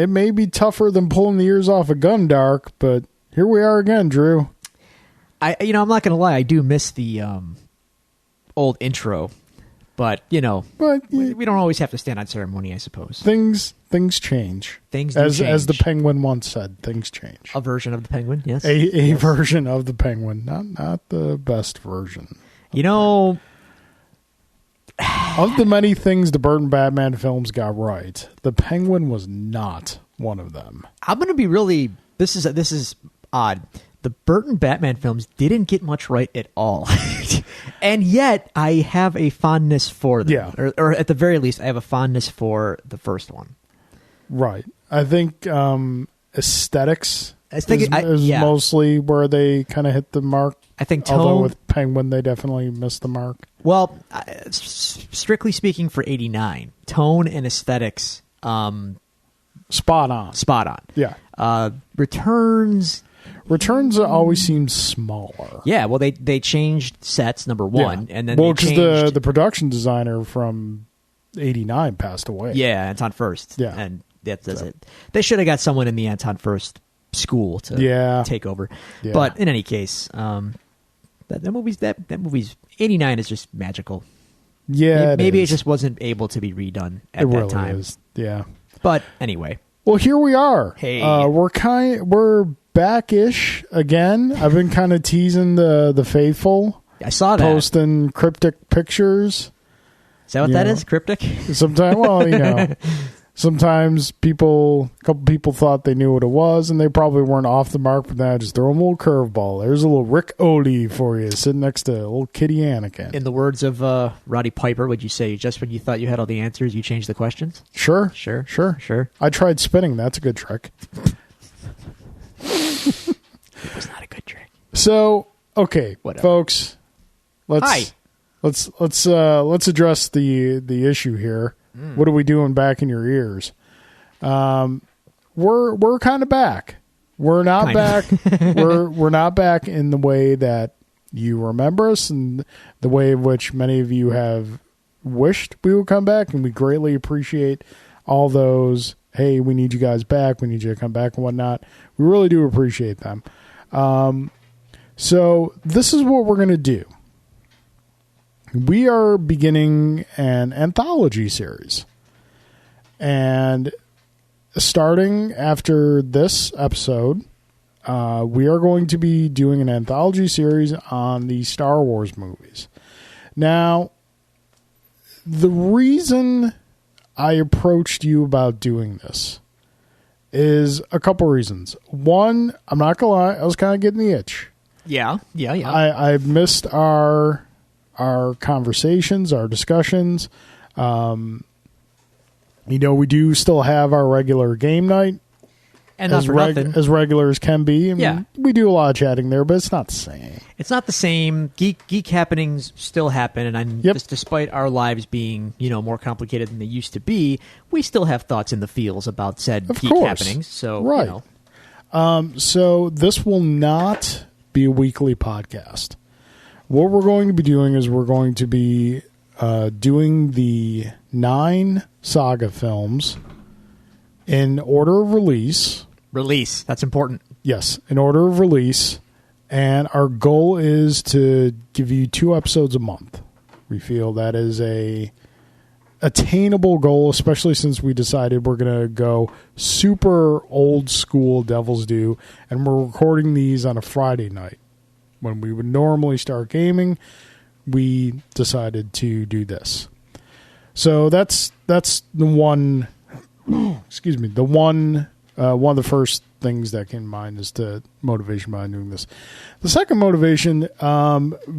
It may be tougher than pulling the ears off a Gundark, but here we are again, Drew. I'm not going to lie. I do miss the old intro, but we don't always have to stand on ceremony, I suppose. Things change. Things do change. As the Penguin once said, things change. A version of the Penguin, yes. A version of the Penguin, not the best version. Of the many things the Burton Batman films got right, the Penguin was not one of them. I'm going to be really... This is odd. The Burton Batman films didn't get much right at all. And yet, I have a fondness for them. Yeah. Or at the very least, I have a fondness for the first one. Right. I think aesthetics is yeah. mostly where they kind of hit the mark. I think tone... Although with Penguin, they definitely missed the mark. Well, strictly speaking for 89, tone and aesthetics... Spot on. Yeah. Returns always seemed smaller. Yeah, well, they changed sets, number one, and then because the production designer from 89 passed away. Yeah, Anton Furst. Yeah. And that's it. They should have got someone in the Anton Furst school to take over. Yeah. But in any case, that movie's 89 is just magical. Yeah, maybe it just wasn't able to be redone at that time. Is. Yeah. But anyway. Well, here we are. Hey. We're back-ish again. I've been kind of teasing the faithful. I saw that. Posting cryptic pictures. Is that what that is? Cryptic? Sometimes, sometimes a couple people thought they knew what it was, and they probably weren't off the mark, but then I just throw them a little curveball. There's a little Rick Odie for you, sitting next to little Kitty Anakin. In the words of Roddy Piper, would you say just when you thought you had all the answers, you changed the questions? Sure. I tried spinning. That's a good trick. It was not a good trick. So, okay, whatever. Folks, let's address the issue here. What are we doing back in your ears? We're kind of back. We're not back. We're not back in the way that you remember us, and the way in which many of you have wished we would come back, and we greatly appreciate all those. Hey, we need you guys back. We need you to come back and whatnot. We really do appreciate them. So this is what we're going to do. We are beginning an anthology series. And starting after this episode, we are going to be doing an anthology series on the Star Wars movies. Now, the reason I approached you about doing this is a couple reasons. One, I'm not going to lie, I was kind of getting the itch. Yeah. I missed our conversations, our discussions. We do still have our regular game night. And not for nothing. As regular as can be. I mean, we do a lot of chatting there, but it's not the same. It's not the same. Geek happenings still happen, and just despite our lives being, more complicated than they used to be, we still have thoughts in the feels about said geek happenings. So, right. So this will not be a weekly podcast. What we're going to be doing is we're going to be doing the 9 saga films in order of release. Release. That's important. Yes, in order of release. And our goal is to give you 2 episodes a month. We feel that is a attainable goal, especially since we decided we're going to go super old school Devil's Due, and we're recording these on a Friday night. When we would normally start gaming, we decided to do this. So that's the one. Excuse me. The one of the first things that came to mind is the motivation behind doing this. The second motivation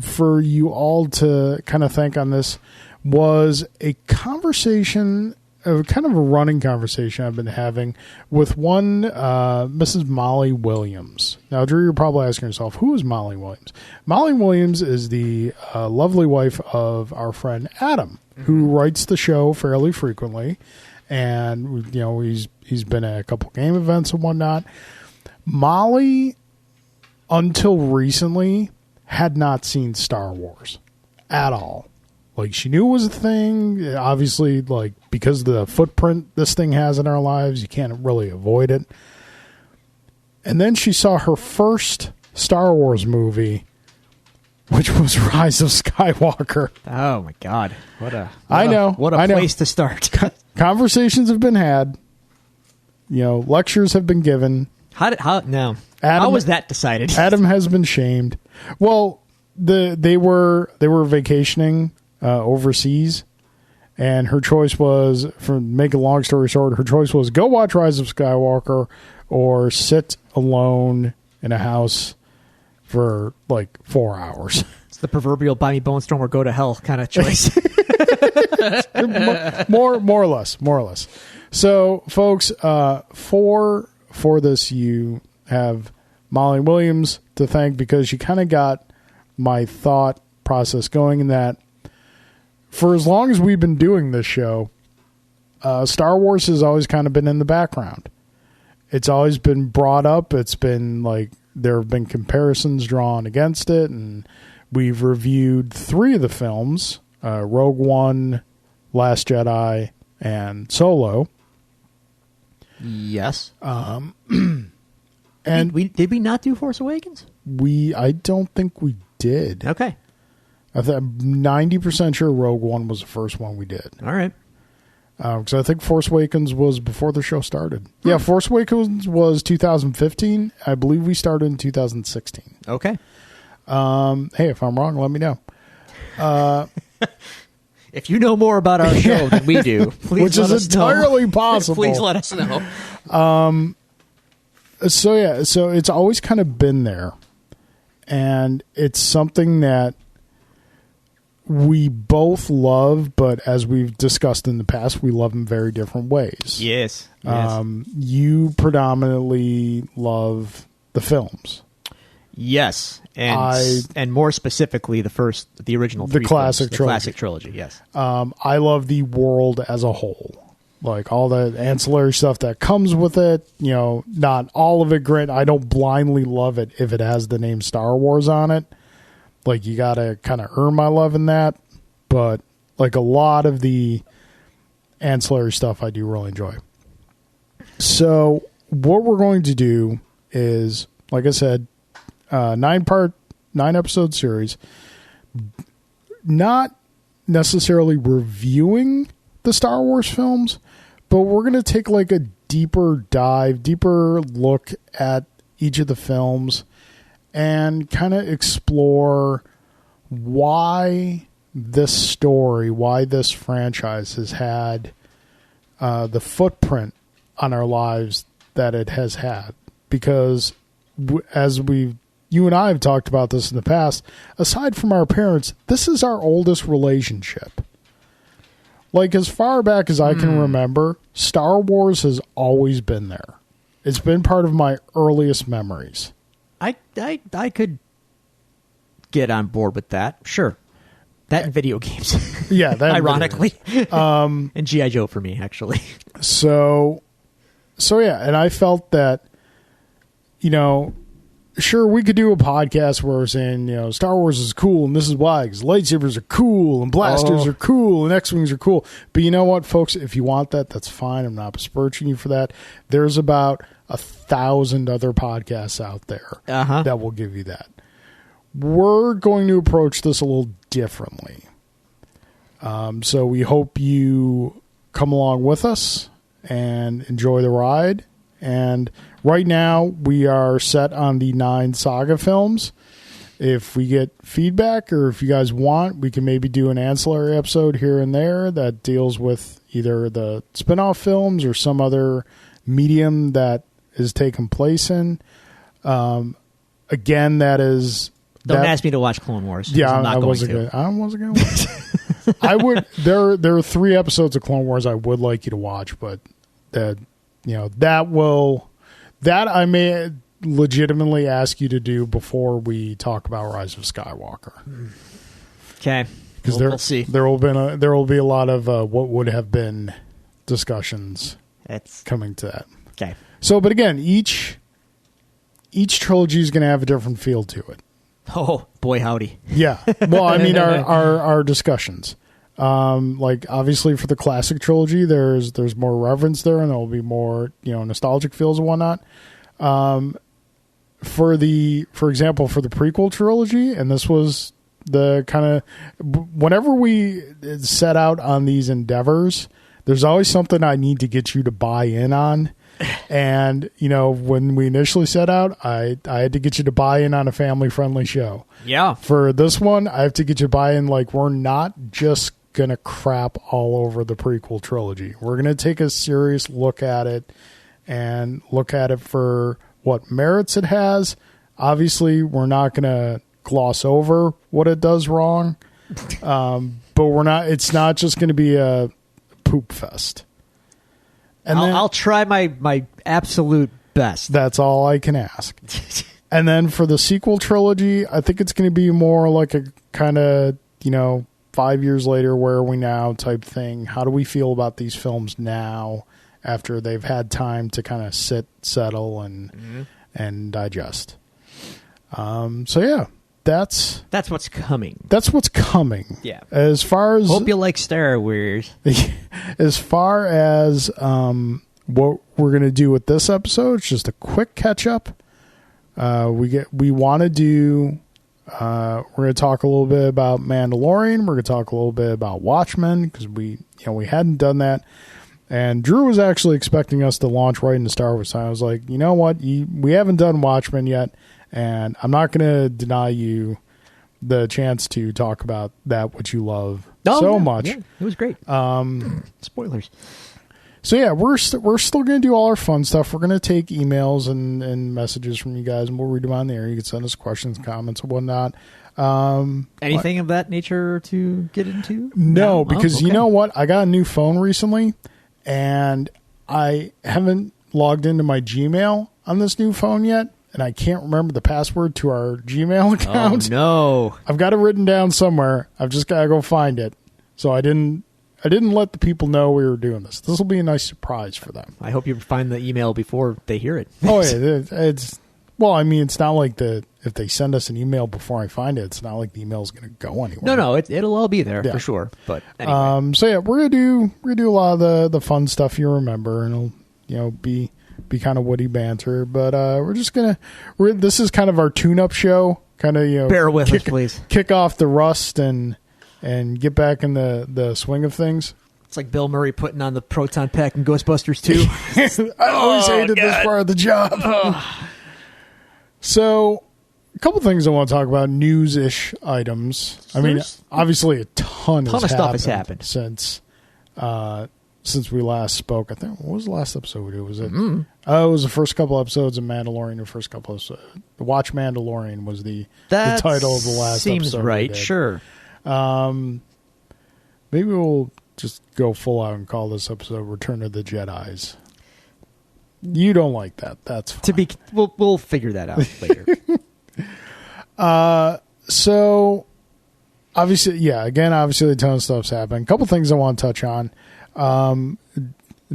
for you all to kind of think on this was a conversation, kind of a running conversation I've been having with one Mrs. Molly Williams. Now, Drew, you're probably asking yourself, who is Molly Williams? Molly Williams is the lovely wife of our friend Adam, who writes the show fairly frequently. And, he's been at a couple game events and whatnot. Molly, until recently, had not seen Star Wars at all. Like, she knew it was a thing. Obviously, like, because of the footprint this thing has in our lives, you can't really avoid it. And then she saw her first Star Wars movie, which was Rise of Skywalker. Oh, my God. What a place to start. Conversations have been had. You know, lectures have been given. How was that decided? Adam has been shamed. Well, they were vacationing overseas, and her choice was, for make a long story short, her choice was go watch Rise of Skywalker or sit alone in a house for like 4 hours. It's the proverbial buy me Bone Storm or go to hell kind of choice. more or less. So, folks, for this, you have Molly Williams to thank, because she kind of got my thought process going in that for as long as we've been doing this show, Star Wars has always kind of been in the background. It's always been brought up. It's been like there have been comparisons drawn against it, and we've reviewed 3 of the films, Rogue One, Last Jedi, and Solo. Yes. And did we not do Force Awakens? I don't think we did. Okay. I'm 90% sure Rogue One was the first one we did. All right. Because I think Force Awakens was before the show started. Yeah, Force Awakens was 2015. I believe we started in 2016. Okay. Hey, if I'm wrong, let me know. If you know more about our show than we do, please which let is us entirely know. possible. Please let us know. So it's always kind of been there, and it's something that we both love, but as we've discussed in the past, we love in very different ways. Yes. You predominantly love the films. Yes, and more specifically, the original, the classic films, trilogy. Classic trilogy. Yes. I love the world as a whole, like all the ancillary stuff that comes with it. You know, not all of it great. I don't blindly love it if it has the name Star Wars on it. Like, you got to kind of earn my love in that. But, like, a lot of the ancillary stuff I do really enjoy. So, what we're going to do is, like I said, 9-episode series. Not necessarily reviewing the Star Wars films, but we're going to take, like, a deeper look at each of the films and kind of explore why this franchise has had the footprint on our lives that it has had. Because as you and I have talked about this in the past, aside from our parents, this is our oldest relationship. Like, as far back as I can remember, Star Wars has always been there. It's been part of my earliest memories. I could get on board with that. Sure. That and video games. Yeah, that ironically. And G.I. Joe for me, actually. So yeah, and I felt that, you know, sure, we could do a podcast where we're saying, you know, Star Wars is cool and this is why, because lightsabers are cool and blasters are cool and X-Wings are cool. But you know what, folks? If you want that, that's fine. I'm not besmirching you for that. There's about 1,000 other podcasts out there that will give you that. We're going to approach this a little differently. So we hope you come along with us and enjoy the ride. And right now we are set on the 9 saga films. If we get feedback or if you guys want, we can maybe do an ancillary episode here and there that deals with either the spin-off films or some other medium that is taking place in. Again, that is... Don't ask me to watch Clone Wars. Yeah, I wasn't going to watch it. I would... There are 3 episodes of Clone Wars I would like you to watch, but that, you know, that I may legitimately ask you to do before we talk about Rise of Skywalker. Okay. Because we'll see. There will be a lot of what would have been discussions coming to that. Okay. So, but again, each trilogy is going to have a different feel to it. Oh, boy howdy. Yeah. Well, I mean, our discussions. Like obviously for the classic trilogy, there's more reverence there, and there'll be more nostalgic feels and whatnot. For example, for the prequel trilogy, and this was the kind of whenever we set out on these endeavors, there's always something I need to get you to buy in on. And when we initially set out, I had to get you to buy in on a family friendly show. Yeah. For this one, I have to get you to buy in. Like, we're not just gonna crap all over the prequel trilogy. We're gonna take a serious look at it and look at it for what merits it has. Obviously, we're not gonna gloss over what it does wrong, but it's not just gonna be a poop fest. And I'll try my absolute best. That's all I can ask. And then for the sequel trilogy, I think it's going to be more like a kind of, 5 years later, where are we now type thing. How do we feel about these films now after they've had time to kind of settle, and digest? So yeah, that's what's coming. That's what's coming. Yeah. As far as hope you like Star Wars. As far as what we're going to do with this episode, it's just a quick catch up. We want to do. We're going to talk a little bit about Mandalorian. We're going to talk a little bit about Watchmen because we hadn't done that. And Drew was actually expecting us to launch right into Star Wars. I was like, you know what? We haven't done Watchmen yet, and I'm not going to deny you the chance to talk about that which you love much. Yeah, it was great. Spoilers. So yeah, we're still going to do all our fun stuff. We're going to take emails and messages from you guys, and we'll read them on the air. You can send us questions, comments, and whatnot. Anything of that nature to get into? No, because you know what? I got a new phone recently, and I haven't logged into my Gmail on this new phone yet, and I can't remember the password to our Gmail account. Oh, no. I've got it written down somewhere. I've just got to go find it. So I didn't let the people know we were doing this. This will be a nice surprise for them. I hope you find the email before they hear it. Oh, yeah. It's not like if they send us an email before I find it, it's not like the email is going to go anywhere. No, it'll all be there for sure. But anyway. So yeah, we're gonna do a lot of the fun stuff you remember, and it'll be kind of witty banter. But this is kind of our tune-up show. Kind of bear with us, please. Kick off the rust and get back in the swing of things. It's like Bill Murray putting on the proton pack in Ghostbusters 2. I always hated this part of the job. So, a couple things I want to talk about, news-ish items. I mean, obviously a ton of stuff has happened since we last spoke. I think, what was the last episode we did? Was it? It was the first couple episodes of Mandalorian. The first couple of Watch Mandalorian was the title of the last episode. Seems right. Sure. Maybe we'll just go full out and call this episode "Return of the Jedis." You don't like that? That's fine. We'll figure that out later. So obviously a ton of stuff's happened. A couple things I want to touch on.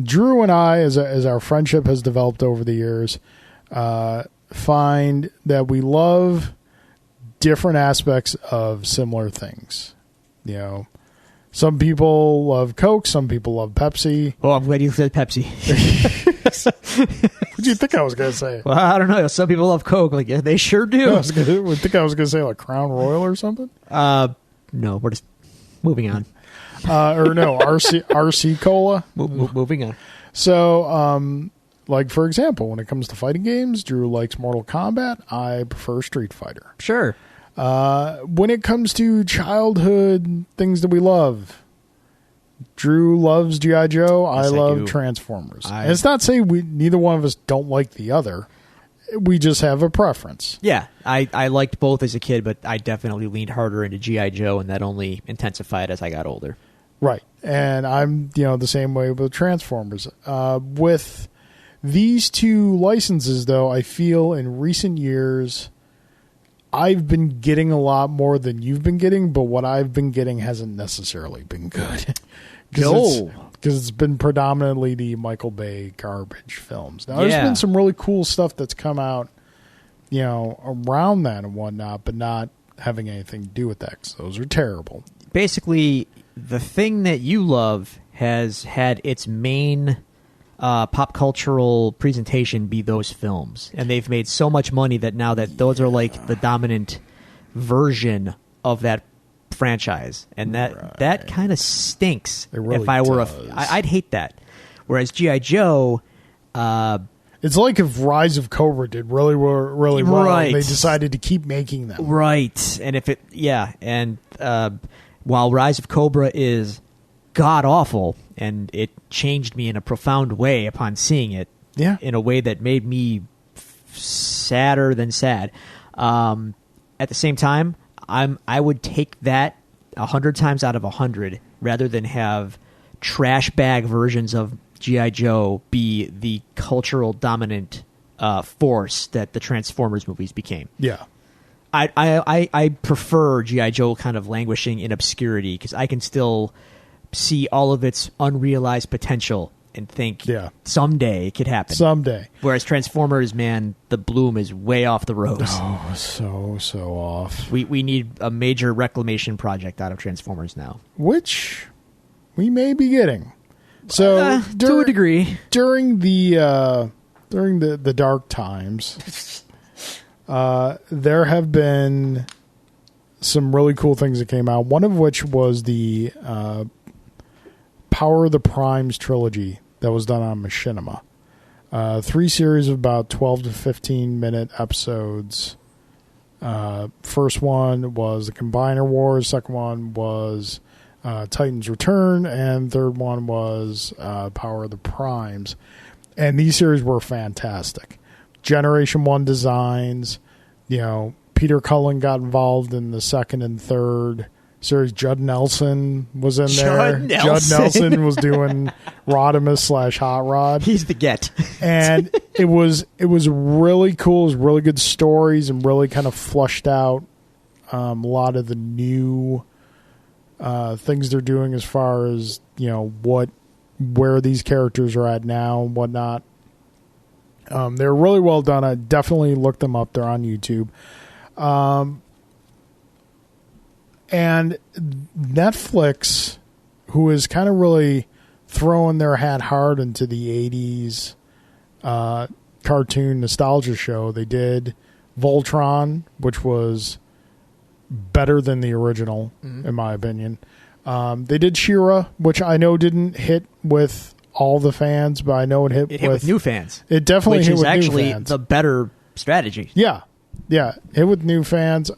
Drew and I, as our friendship has developed over the years, find that we love different aspects of similar things. Some people love Coke, some people love Pepsi. Oh, I'm glad you said Pepsi. What do you think I was going to say? Well, I don't know. Some people love Coke. Like, yeah, they sure do. I think I was going to say like Crown Royal or something. No, we're just moving on. Or no, RC Cola. Moving on. So, like for example, when it comes to fighting games, Drew likes Mortal Kombat. I prefer Street Fighter. Sure. When it comes to childhood things that we love, Drew loves G.I. Joe. Yes, I love Transformers. And it's not saying neither one of us don't like the other. We just have a preference. Yeah, I liked both as a kid, but I definitely leaned harder into G.I. Joe, and that only intensified as I got older. Right. And I'm the same way with Transformers. With these two licenses, though, I feel in recent years I've been getting a lot more than you've been getting, but what I've been getting hasn't necessarily been good. No. Because it's been predominantly the Michael Bay garbage films. Now, there's been some really cool stuff that's come out, around that and whatnot, but not having anything to do with that, because those are terrible. Basically, the thing that you love has had its main pop cultural presentation be those films, and they've made so much money that now that those are like the dominant version of that franchise, and that kind of stinks. It really if I were does. I'd hate that. Whereas G.I. Joe, it's like if Rise of Cobra did really well, right. They decided to keep making them. Right, and if it, and while Rise of Cobra is god awful, and it changed me in a profound way upon seeing it, in a way that made me sadder than sad. At the same time, I would take that 100 times out of 100 rather than have trash bag versions of G.I. Joe be the cultural dominant force that the Transformers movies became. Yeah. I prefer G.I. Joe kind of languishing in obscurity because I can still see all of its unrealized potential and think someday it could happen. Someday. Whereas Transformers, man, the bloom is way off the rose. Oh, so off. We need a major reclamation project out of Transformers now. Which we may be getting. So to a degree. During the dark times, there have been some really cool things that came out. One of which was the Power of the Primes trilogy that was done on Machinima. 3 series of about 12 to 15 minute episodes. First one was the Combiner Wars. Second one was Titan's Return, and third one was Power of the Primes. And these series were fantastic. Generation 1 designs. Peter Cullen got involved in the second and third series. Judd Nelson was in there. Judd Nelson was doing Rodimus / Hot Rod. He's the get. And it was really cool. It was really good stories and really kind of flushed out a lot of the new things they're doing as far as, where these characters are at now and whatnot. They're really well done. I definitely look them up. They're on YouTube. And Netflix, who is kind of really throwing their hat hard into the 80s cartoon nostalgia show, they did Voltron, which was better than the original, in my opinion. They did She-Ra, which I know didn't hit with all the fans, but I know it hit with new fans. It definitely hit with new fans. Which is actually the better strategy. Yeah. Hit with new fans.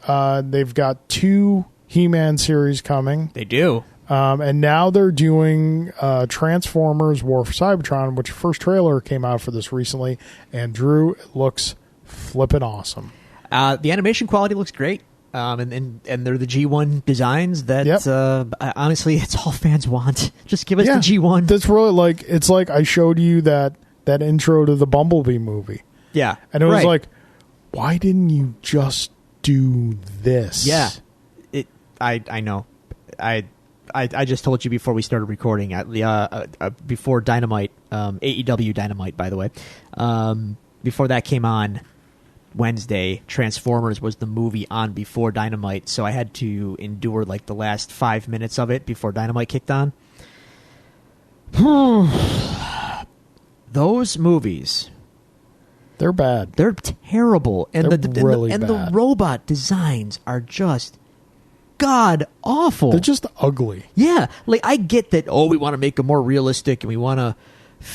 They've got 2 He-Man series coming. They do. And now they're doing Transformers War for Cybertron, which the first trailer came out for this recently. And Drew, it looks flippin' awesome. The animation quality looks great. And they're the G1 designs that honestly, it's all fans want. Just give us the G1. That's really it's like I showed you that intro to the Bumblebee movie. Yeah. And it was like, why didn't you just do this? Yeah. I know. I just told you before we started recording before Dynamite, AEW Dynamite, by the way. Before that came on Wednesday, Transformers was the movie on before Dynamite, so I had to endure the last 5 minutes of it before Dynamite kicked on. Those movies, they're bad. They're terrible, and the robot designs are just god awful. They're just ugly. Yeah, I get that. We want to make them more realistic, and we want to.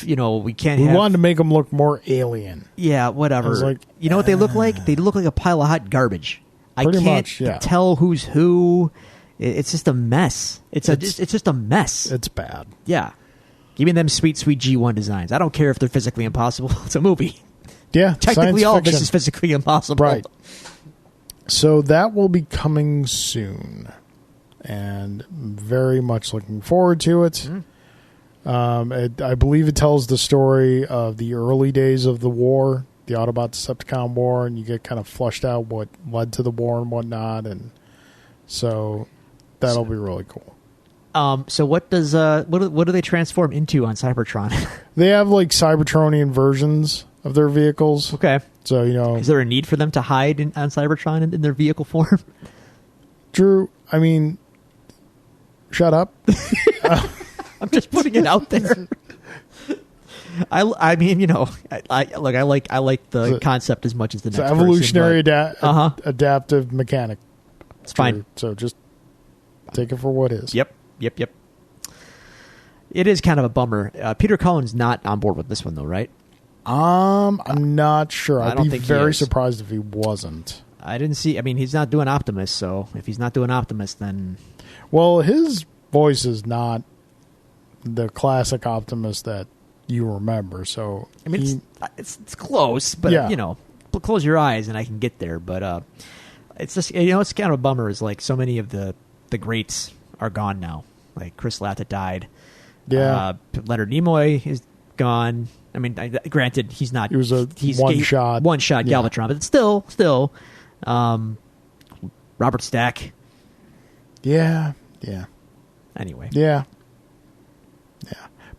We wanted to make them look more alien. Yeah, whatever. You know what they look like? They look like a pile of hot garbage. I can't tell who's who. It's just a mess. It's just a mess. It's bad. Yeah. Give me them sweet G1 designs. I don't care if they're physically impossible. It's a movie. Yeah, technically all this is physically impossible. Right. So that will be coming soon, and very much looking forward to it. I believe it tells the story of the early days of the war, the Autobot-Decepticon war, and you get kind of flushed out what led to the war and whatnot, and so that'll be really cool. So what does what do they transform into on Cybertron? They have Cybertronian versions of their vehicles. Okay. So is there a need for them to hide on Cybertron in their vehicle form? Drew, I mean, shut up. I'm just putting it out there. I mean, I like the concept as much as the next evolutionary person, adaptive mechanic. It's fine. So just take it for what is. Yep. It is kind of a bummer. Peter Cullen's not on board with this one, though, right? I'm not sure. I don't I'd be think he very is. surprised if he wasn't. I didn't see. I mean, he's not doing Optimus, so if he's not doing Optimus, then Well, his voice is not the classic Optimus that you remember. So I mean, it's close, but close your eyes and I can get there. But it's just it's kind of a bummer. Is like so many of the greats are gone now. Like Chris Latta died. Yeah, Leonard Nimoy is gone. I mean, granted, he's not. He was he's one shot Galvatron, but still, Robert Stack. Yeah. Anyway. Yeah.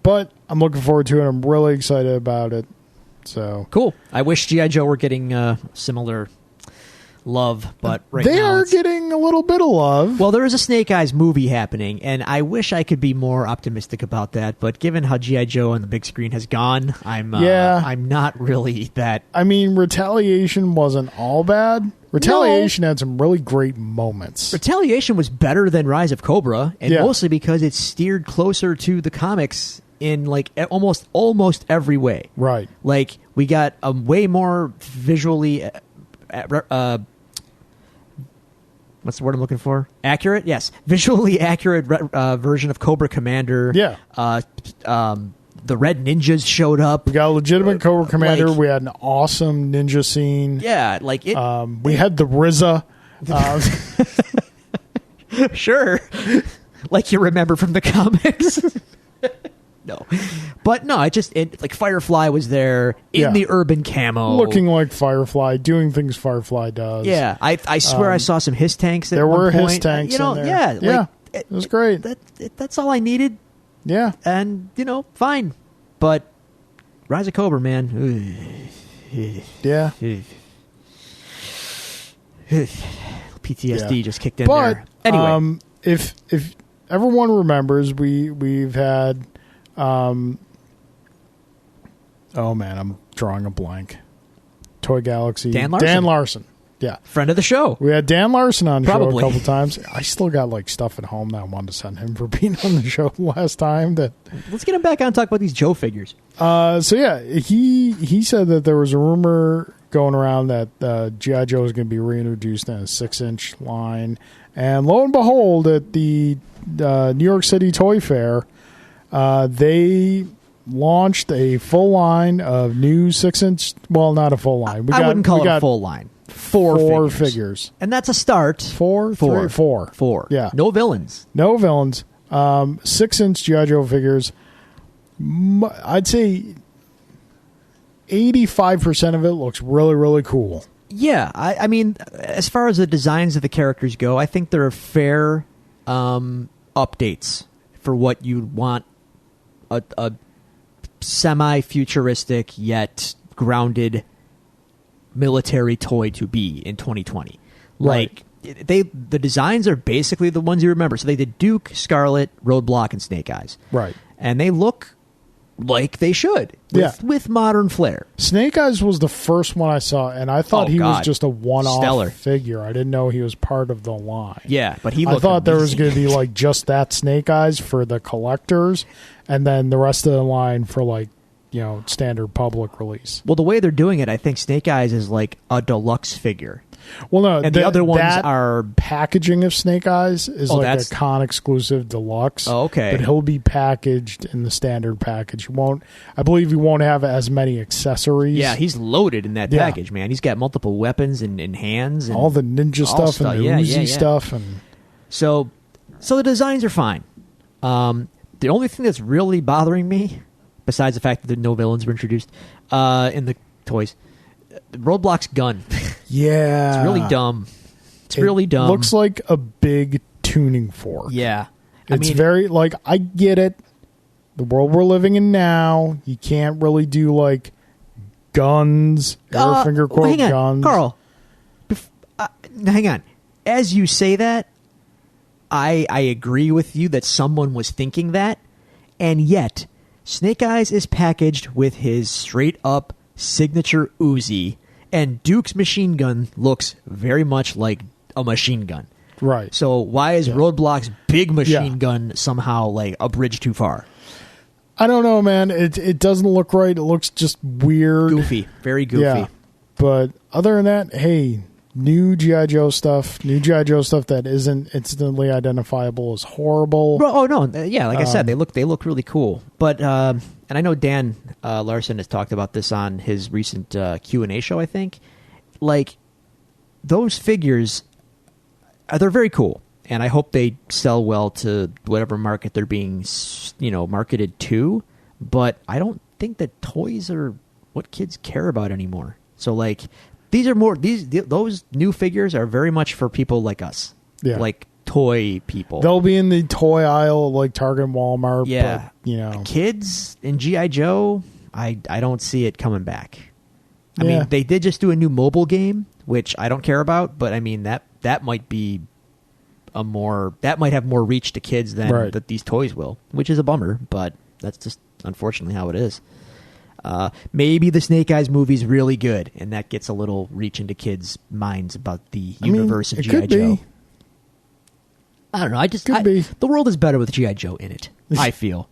But I'm looking forward to it. I'm really excited about it. So cool. I wish G.I. Joe were getting similar love, but right now they are getting a little bit of love. Well, there is a Snake Eyes movie happening, and I wish I could be more optimistic about that. But given how G.I. Joe on the big screen has gone, I'm not really that. I mean, Retaliation wasn't all bad. Retaliation had some really great moments. Retaliation was better than Rise of Cobra, and mostly because it steered closer to the comics in like almost every way. Right. Like we got a way more visually what's the word I'm looking for? Accurate? Yes. Visually accurate version of Cobra Commander. Yeah. The Red Ninjas showed up. We got a legitimate Cobra Commander. We had an awesome ninja scene. Yeah, like it. We had the RZA. Sure. Like you remember from the comics. No. But no, like Firefly was there in the urban camo. Looking like Firefly, doing things Firefly does. Yeah. I swear I saw some HISS tanks at there one were point. HISS tanks in there. Yeah. It was great. That's all I needed. Yeah. And, fine. But Rise of Cobra, man. Yeah. PTSD just kicked in there. Anyway. If everyone remembers, we've had oh man, I'm drawing a blank. Toy Galaxy. Dan Larson. Yeah. Friend of the show. We had Dan Larson on the show a couple times. I still got like stuff at home that I wanted to send him for being on the show last time. Let's get him back on and talk about these Joe figures. So yeah, he said that there was a rumor going around that G.I. Joe is going to be reintroduced in a 6-inch line. And lo and behold, at the New York City Toy Fair, they launched a full line of new 6-inch. Well, not a full line. I wouldn't call it a full line. Four figures. And that's a start. Four. Yeah. No villains. 6-inch G.I. Joe figures. I'd say 85% of it looks really, really cool. Yeah. I mean, as far as the designs of the characters go, I think there are fair updates for what you'd want a semi-futuristic yet grounded military toy to be in 2020. Right. Like the designs are basically the ones you remember. So they did Duke, Scarlet, Roadblock, and Snake Eyes. Right. And they look like they should with modern flair. Snake Eyes was the first one I saw, and I thought he was just a one-off figure. I didn't know he was part of the line. Yeah, but he looked I thought amazing. there was going to be like just that Snake Eyes for the collectors, and then the rest of the line for like, standard public release. Well, the way they're doing it, I think Snake Eyes is like a deluxe figure. Well, no, and the other ones are packaging of Snake Eyes is like a con exclusive deluxe. Oh, okay, but he'll be packaged in the standard package. I believe he won't have as many accessories. Yeah, he's loaded in that package, man. He's got multiple weapons and hands, and all the ninja stuff and the Uzi stuff, and so the designs are fine. The only thing that's really bothering me, besides the fact that no villains were introduced in the toys, Roadblock's gun. Yeah. It's really dumb. It really dumb. Looks like a big tuning fork. Yeah. It's very, like, I get it. The world we're living in now, you can't really do, like, guns, air finger quote hang on, guns. Carl, hang on. As you say that, I agree with you that someone was thinking that, and yet Snake Eyes is packaged with his straight-up signature Uzi, and Duke's machine gun looks very much like a machine gun. Right. So why is Roadblock's big machine gun somehow like a bridge too far? I don't know, man. It doesn't look right. It looks just weird. Goofy. Very goofy. Yeah. But other than that, hey, new G.I. Joe stuff that isn't instantly identifiable as horrible. Oh, no. Yeah, like I said, they look really cool. But, and I know Dan Larson has talked about this on his recent Q&A show, I think. Like, those figures, they're very cool. And I hope they sell well to whatever market they're being, marketed to. But I don't think that toys are what kids care about anymore. So, like, those new figures are very much for people like us. Yeah. Like toy people. They'll be in the toy aisle like Target and Walmart. Yeah. But, kids in G.I. Joe, I don't see it coming back. I mean, they did just do a new mobile game, which I don't care about, but I mean, that might be that might have more reach to kids than that these toys will, which is a bummer, but that's just unfortunately how it is. Maybe the Snake Eyes movie's really good, and that gets a little reach into kids' minds about the universe of G.I. Joe. I don't know. The world is better with G.I. Joe in it, I feel.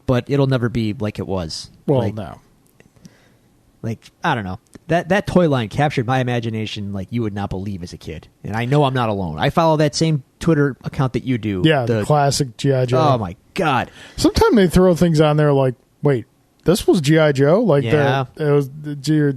But it'll never be like it was. Well, no. Like, I don't know. That toy line captured my imagination like you would not believe as a kid. And I know I'm not alone. I follow that same Twitter account that you do. Yeah, the classic G.I. Joe. Oh, my God. Sometimes they throw things on there like, wait, this was G.I. Joe? Like, it was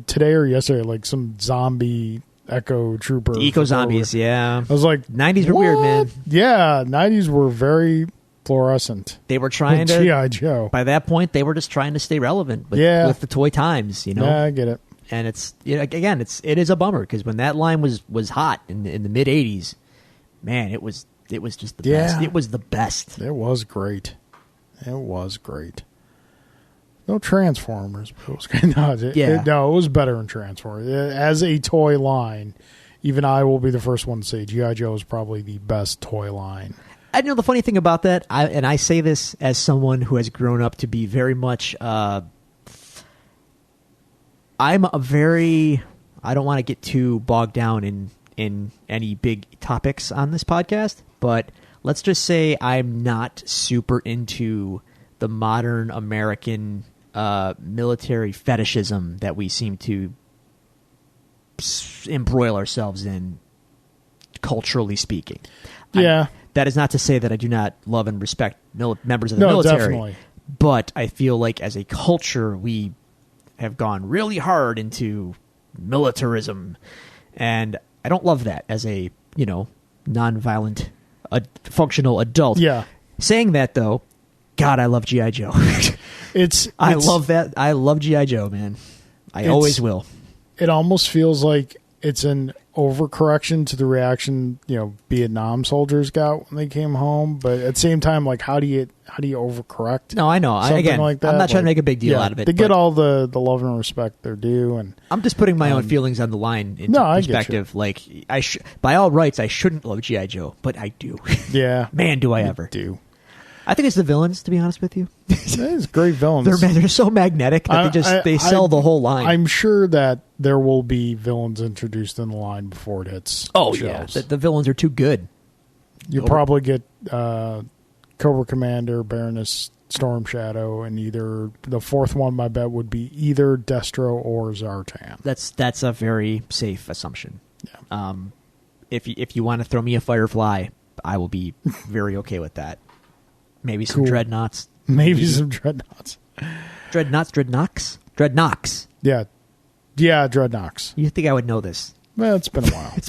today or yesterday, like some zombie Echo Trooper. Eco zombies, yeah. I was like, 90s were weird, man. Yeah, 90s were very fluorescent. They were trying to... G.I. Joe. By that point, they were just trying to stay relevant with the toy times, Yeah, I get it. And it's, again, it is a bummer, because when that line was hot in the mid-'80s, man, it was just the best. It was the best. It was great. It was great. No Transformers, but it was great. It was better in Transformers. As a toy line, even I will be the first one to say G.I. Joe is probably the best toy line. I know the funny thing about that, and I say this as someone who has grown up to be very much... I don't want to get too bogged down in any big topics on this podcast, but let's just say I'm not super into the modern American military fetishism that we seem to embroil ourselves in, culturally speaking. Yeah. That is not to say that I do not love and respect members of the military. Definitely. But I feel like as a culture, we have gone really hard into militarism. And I don't love that as a, nonviolent, functional adult. Yeah. Saying that, though, God, I love G.I. Joe. I love that. I love G.I. Joe, man. I always will. It almost feels like it's an overcorrection to the reaction Vietnam soldiers got when they came home, but at the same time, like how do you overcorrect? No, I know. Again, like that? I'm not trying to make a big deal out of it. They get all the love and respect they're due, and I'm just putting my own feelings on the line into perspective. Like by all rights, I shouldn't love G.I. Joe, but I do. Yeah, man, do I ever? Do. I think it's the villains, to be honest with you. It's great villains. They're so magnetic that they sell the whole line. I'm sure that there will be villains introduced in the line before it hits. Oh shelves. Yeah, the villains are too good. You probably get Cobra Commander, Baroness Storm Shadow, and either the fourth one. My bet would be either Destro or Zartan. That's a very safe assumption. Yeah. If you want to throw me a Firefly, I will be very okay with that. Maybe some Dreadnoughts. Maybe some Dreadnoughts. Dreadnoughts? Yeah. Yeah, Dreadnoughts. You think I would know this? Well, it's been a while. It's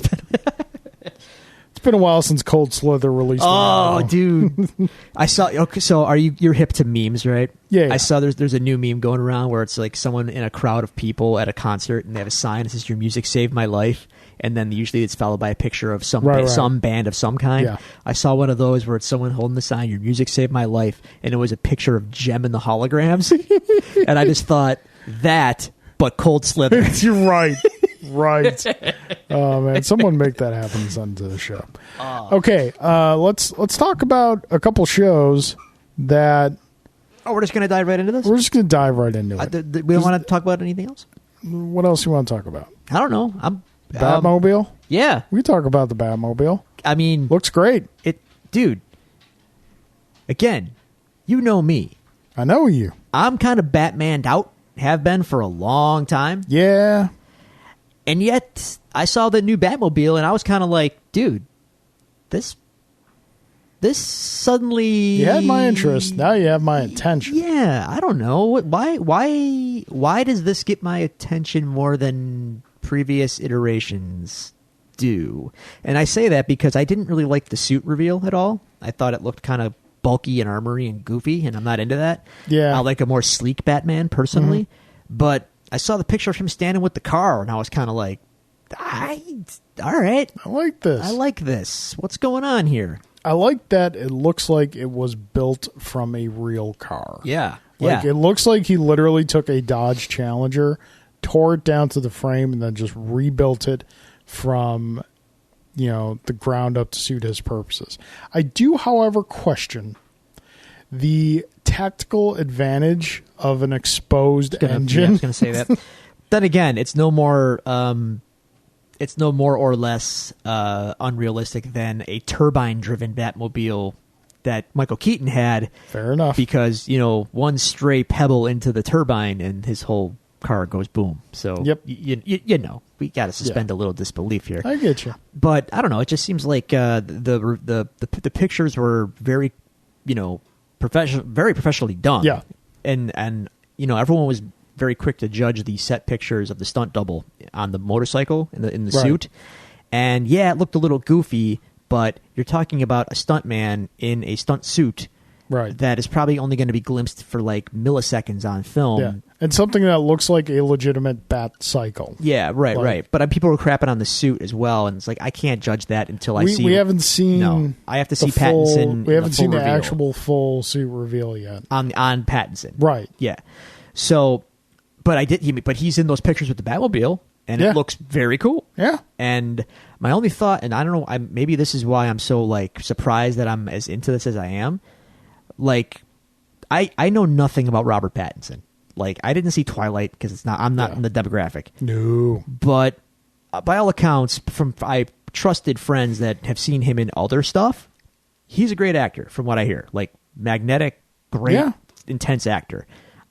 been a while since Cold Slither released. Oh, dude. I saw... Okay, so you're hip to memes, right? Yeah. I saw there's a new meme going around where it's like someone in a crowd of people at a concert, and they have a sign that says, "Your music saved my life." And then usually it's followed by a picture of some band of some kind. Yeah. I saw one of those where it's someone holding the sign, "Your music saved my life," and it was a picture of Jem and the Holograms. And I just thought, that, but Cold Slither. You're right. Right. Oh man, someone make that happen and send it to the show. Okay, let's talk about a couple shows that. Oh, we're just gonna dive right into this. We're just gonna dive right into it. We don't want to talk about anything else. What else you want to talk about? I don't know. Batmobile. Yeah, we can talk about the Batmobile. I mean, looks great. Dude. Again, you know me. I know you. I'm kind of Batmaned out. Have been for a long time. Yeah. And yet, I saw the new Batmobile, and I was kind of like, dude, this suddenly... You had my interest. Now you have my attention. Yeah, I don't know. Why does this get my attention more than previous iterations do? And I say that because I didn't really like the suit reveal at all. I thought it looked kind of bulky and armory and goofy, and I'm not into that. Yeah. I like a more sleek Batman, personally. Mm-hmm. But I saw the picture of him standing with the car, and I was kind of like, all right. I like this. I like this. What's going on here? I like that it looks like it was built from a real car. Yeah. It looks like he literally took a Dodge Challenger, tore it down to the frame, and then just rebuilt it from... the ground up to suit his purposes. I do, however, question the tactical advantage of an exposed engine. Yeah, I was going to say that. Then again, it's no more or less unrealistic than a turbine-driven Batmobile that Michael Keaton had. Fair enough. Because, one stray pebble into the turbine and his whole car goes boom. So, yep. We got to suspend a little disbelief here. I get you. But I don't know. It just seems like the pictures were very, very professionally done. Yeah. And everyone was very quick to judge the set pictures of the stunt double on the motorcycle in the suit. And yeah, it looked a little goofy, but you're talking about a stuntman in a stunt suit. Right. That is probably only going to be glimpsed for like milliseconds on film. Yeah. And something that looks like a legitimate bat cycle. Yeah, right. But people were crapping on the suit as well, and it's like I can't judge that until I see. We haven't seen. No, I have to see Pattinson. We haven't seen the reveal. actual full suit reveal yet on Pattinson. Right. Yeah. So, but he's in those pictures with the Batmobile, and it looks very cool. Yeah. And my only thought, and I don't know, maybe this is why I'm so like surprised that I'm as into this as I am. Like, I know nothing about Robert Pattinson. Like, I didn't see Twilight because I'm not in the demographic. No. But by all accounts, from I trusted friends that have seen him in other stuff, he's a great actor, from what I hear. Like, magnetic, great, intense actor.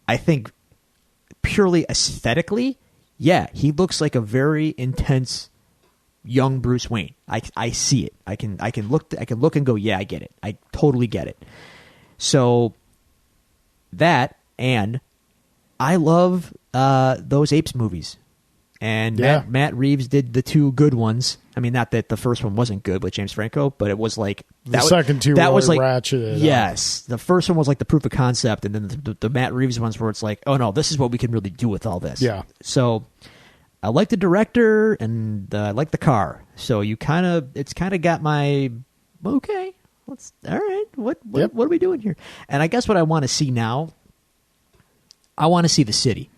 I think purely aesthetically, he looks like a very intense young Bruce Wayne. I see it. I can look and go, yeah, I get it. I totally get it. So that, and I love those Apes movies. And Matt Reeves did the two good ones. I mean, not that the first one wasn't good with James Franco, but it was like the second two that was like ratcheted. Yes, the first one was like the proof of concept, and then the Matt Reeves ones where it's like, oh no, this is what we can really do with all this. Yeah. So I like the director and I like the car. So it's kind of got my okay. All right. What are we doing here? And I guess what I want to see now, I want to see the city.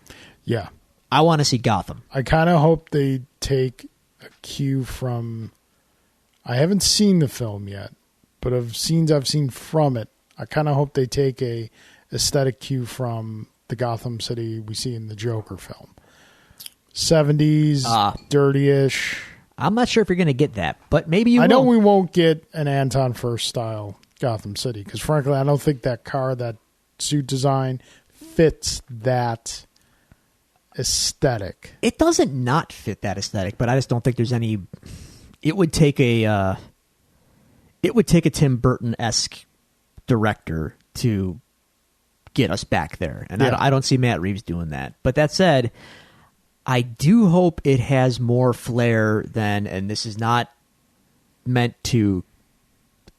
Yeah. I want to see Gotham. I kind of hope they take a cue from... I haven't seen the film yet, but of scenes I've seen from it, I kind of hope they take a aesthetic cue from the Gotham City we see in the Joker film. 70s, dirty-ish. I'm not sure if you're going to get that, but maybe you will. I know we won't get an Anton Furst style Gotham City, because frankly, I don't think that car, that suit design fits that aesthetic. It doesn't not fit that aesthetic, but I just don't think there's any. It would take a Tim Burton-esque director to get us back there, and I don't see Matt Reeves doing that. But that said, I do hope it has more flair than, and this is not meant as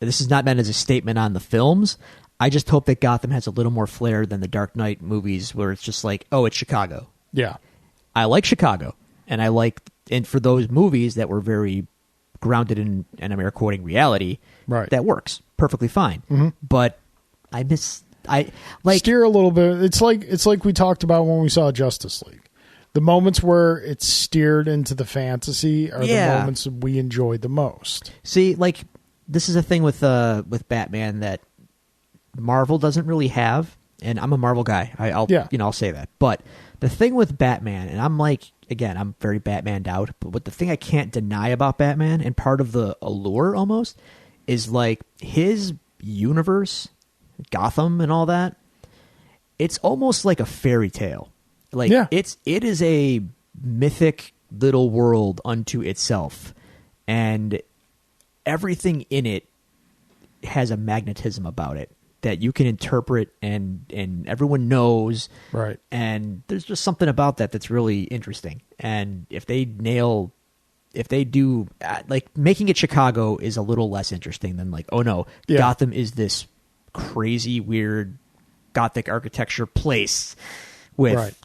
a statement on the films. I just hope that Gotham has a little more flair than the Dark Knight movies, where it's just like, oh, it's Chicago. Yeah. I like Chicago, and for those movies that were very grounded in, and I'm air quoting, reality, right, that works perfectly fine. Mm-hmm. But I like steer a little bit. It's like we talked about when we saw Justice League. The moments where it's steered into the fantasy are the moments that we enjoyed the most. See, like, this is a thing with Batman that Marvel doesn't really have, and I'm a Marvel guy. I'll say that. But the thing with Batman, and I'm like, again, I'm very Batmaned out, but the thing I can't deny about Batman, and part of the allure almost, is like his universe, Gotham and all that, it's almost like a fairy tale. Like it is a mythic little world unto itself, and everything in it has a magnetism about it that you can interpret and everyone knows. Right. And there's just something about that that's really interesting. And if they do, like, making it Chicago is a little less interesting than like, oh no, Gotham is this crazy, weird Gothic architecture place with,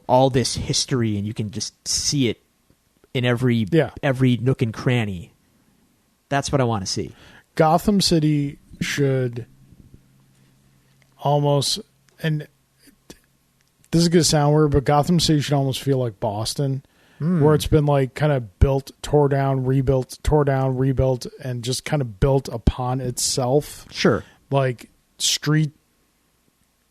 all this history, and you can just see it in every nook and cranny. That's what I want to see. Gotham City should almost, and this is going to sound weird, but Gotham City should almost feel like Boston, where it's been like kind of built, tore down, rebuilt, and just kind of built upon itself. Sure. Like, street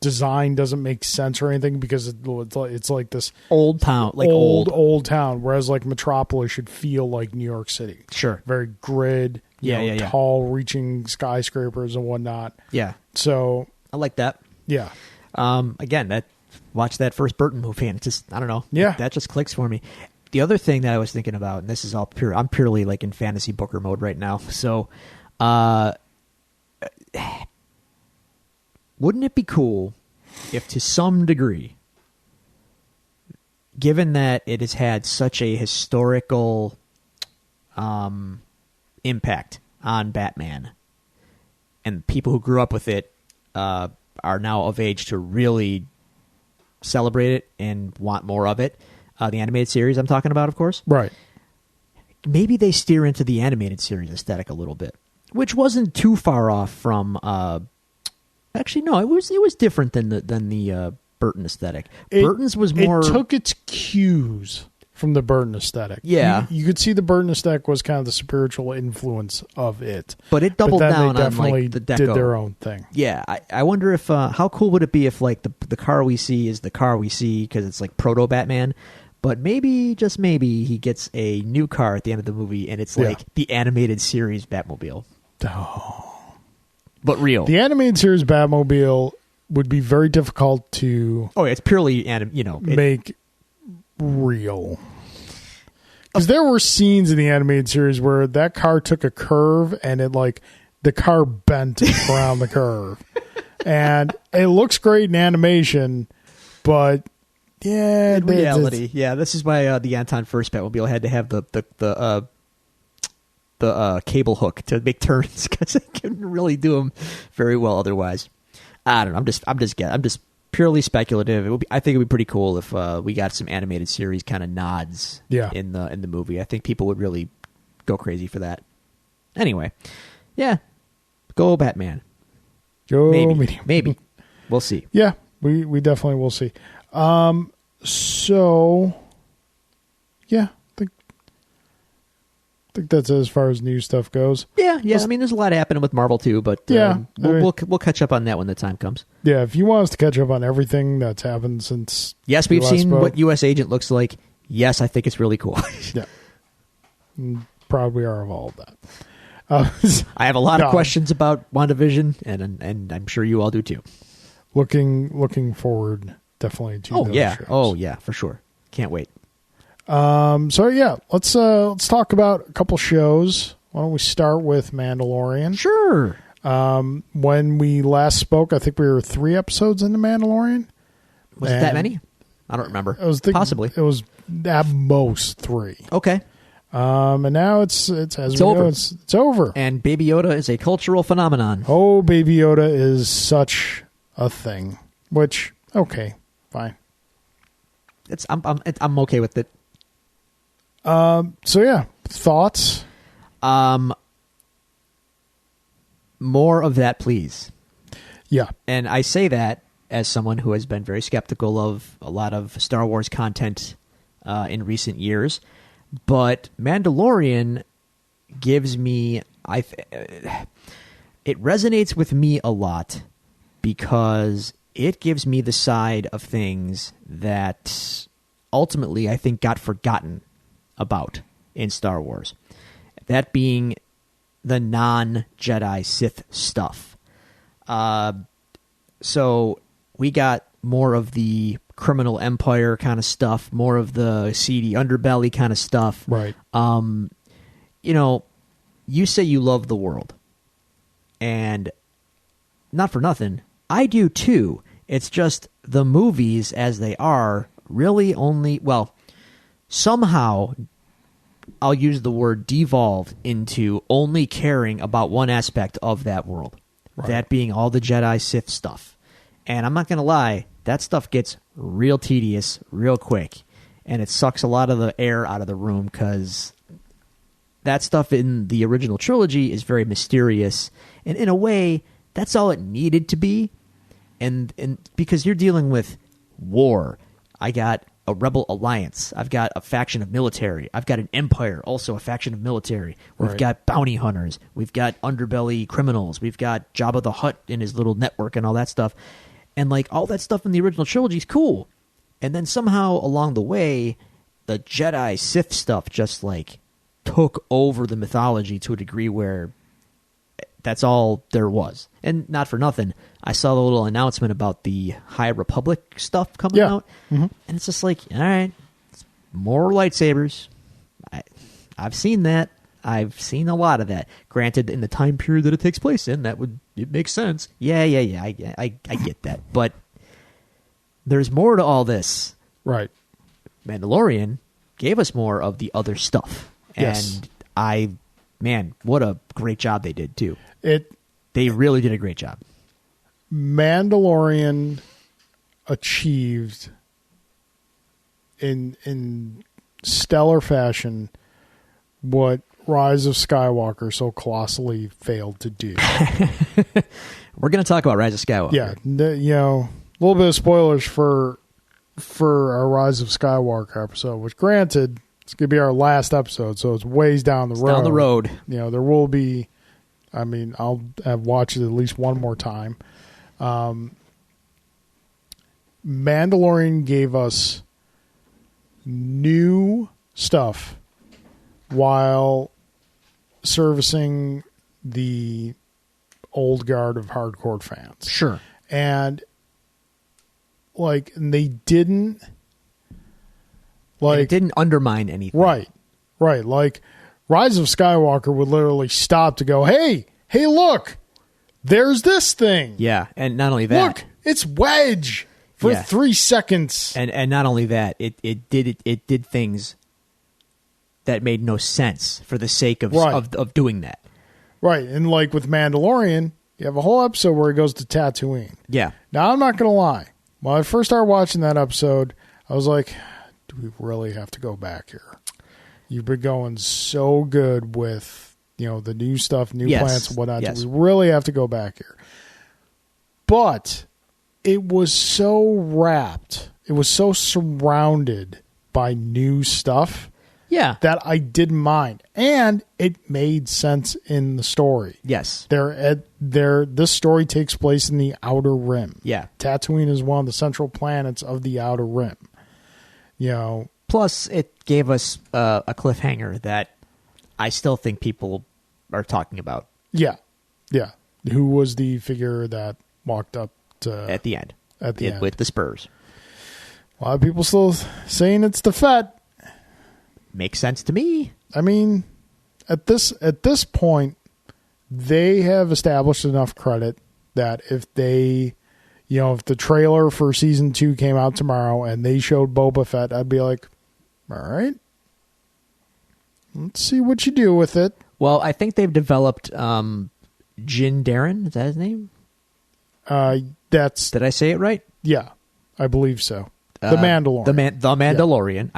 design doesn't make sense or anything because it's like this old town, like old town, whereas like Metropolis should feel like New York City. Sure. Very grid, tall, reaching skyscrapers and whatnot. Yeah. So I like that. Yeah. Again, watch that first Burton movie, and it just, I don't know. Yeah. That just clicks for me. The other thing that I was thinking about, and this is all pure, I'm purely like in fantasy booker mode right now. So, wouldn't it be cool if, to some degree, given that it has had such a historical impact on Batman, and people who grew up with it are now of age to really celebrate it and want more of it, the animated series I'm talking about, of course. Right. Maybe they steer into the animated series aesthetic a little bit, which wasn't too far off from... Actually, no, it was different than the Burton aesthetic. Burton's was more... It took its cues from the Burton aesthetic. Yeah. You could see the Burton aesthetic was kind of the spiritual influence of it. But it doubled down they definitely on like the deco. Did their own thing. Yeah, I wonder if... how cool would it be if like the car we see is the car we see because it's like proto-Batman, but maybe, just maybe, he gets a new car at the end of the movie and it's like the animated series Batmobile. Oh... But real. The animated series Batmobile would be very difficult to... Oh, yeah, it's purely, make real. Because there were scenes in the animated series where that car took a curve and it, like, the car bent around the curve. And it looks great in animation, but, yeah... In reality, this is why the Anton First Batmobile had to have the cable hook to make turns because I couldn't really do them very well otherwise. I don't know. I'm just purely speculative. I think it would be pretty cool if we got some animated series kind of nods in the movie. I think people would really go crazy for that. Anyway, go Batman. Go maybe. We'll see. Yeah, we definitely will see. So yeah. I think that's as far as new stuff goes. Yeah. I mean, there's a lot happening with Marvel too, but we'll catch up on that when the time comes. Yeah, if you want us to catch up on everything that's happened since... Yes, we've seen what U.S. Agent looks like. Yes, I think it's really cool. Yeah. Proud we are of all of that. I have a lot of questions about WandaVision, and I'm sure you all do too. Looking forward definitely to those shows. Oh, yeah, for sure. Can't wait. So yeah, let's talk about a couple shows. Why don't we start with Mandalorian? Sure. When we last spoke, I think we were 3 episodes into Mandalorian. Was it that many? I don't remember. Possibly. It was at most 3. Okay. And now it's over. It's over. And Baby Yoda is a cultural phenomenon. Oh, Baby Yoda is such a thing. Which, okay, fine. I'm okay with it. So yeah, thoughts? More of that, please. Yeah. And I say that as someone who has been very skeptical of a lot of Star Wars content in recent years. But Mandalorian gives me... it resonates with me a lot because it gives me the side of things that ultimately I think got forgotten about in Star Wars. That being the non-Jedi Sith stuff. So we got more of the criminal empire kind of stuff, more of the seedy underbelly kind of stuff. Right. You say you love the world. And not for nothing, I do too. It's just the movies as they are really only, well, somehow I'll use the word devolved into only caring about one aspect of that world. Right. That being all the Jedi Sith stuff. And I'm not going to lie, that stuff gets real tedious real quick. And it sucks a lot of the air out of the room because that stuff in the original trilogy is very mysterious. And in a way, that's all it needed to be. And because you're dealing with war, I got a rebel alliance. I've got a faction of military. I've got an empire, also a faction of military. We've got bounty hunters. We've got underbelly criminals. We've got Jabba the Hutt in his little network and all that stuff. And like all that stuff in the original trilogy is cool. And then somehow along the way, the Jedi Sith stuff just like took over the mythology to a degree where that's all there was. And not for nothing, I saw the little announcement about the High Republic stuff coming out. Mm-hmm. And it's just like, all right, it's more lightsabers. I've seen that. I've seen a lot of that. Granted, in the time period that it takes place in, it makes sense. Yeah. I get that. But there's more to all this. Right. Mandalorian gave us more of the other stuff. Yes. And man, what a great job they did, too. They really did a great job. Mandalorian achieved in stellar fashion what Rise of Skywalker so colossally failed to do. We're going to talk about Rise of Skywalker. Yeah, a little bit of spoilers for our Rise of Skywalker episode, which granted, it's going to be our last episode, so it's ways down the road. Down the road. There will be, I'll have watched it at least one more time. Mandalorian gave us new stuff while servicing the old guard of hardcore fans. Sure. And they didn't it didn't undermine anything. Right. Like Rise of Skywalker would literally stop to go, Hey, look, there's this thing. Yeah. And not only that, look, it's Wedge for 3 seconds. And not only that, it did things that made no sense for the sake of doing that. Right. And like with Mandalorian, you have a whole episode where he goes to Tatooine. Yeah. Now, I'm not going to lie. When I first started watching that episode, I was like, do we really have to go back here? You've been going so good with, the new stuff, new plants and whatnot. Yes. Do we really have to go back here? But it was so wrapped. It was so surrounded by new stuff. Yeah. That I didn't mind. And it made sense in the story. Yes. This story takes place in the Outer Rim. Yeah. Tatooine is one of the central planets of the Outer Rim. Plus, it gave us a cliffhanger that I still think people are talking about. Yeah. Yeah. Who was the figure that walked up to... At the end. End. With the spurs. A lot of people still saying it's the Fett. Makes sense to me. At this point, they have established enough credit that if they, if the trailer for season 2 came out tomorrow and they showed Boba Fett, I'd be like, all right, let's see what you do with it. Well, I think they've developed Jin Darren. Is that his name? Did I say it right? Yeah, I believe so. The Mandalorian. The Mandalorian. Yeah.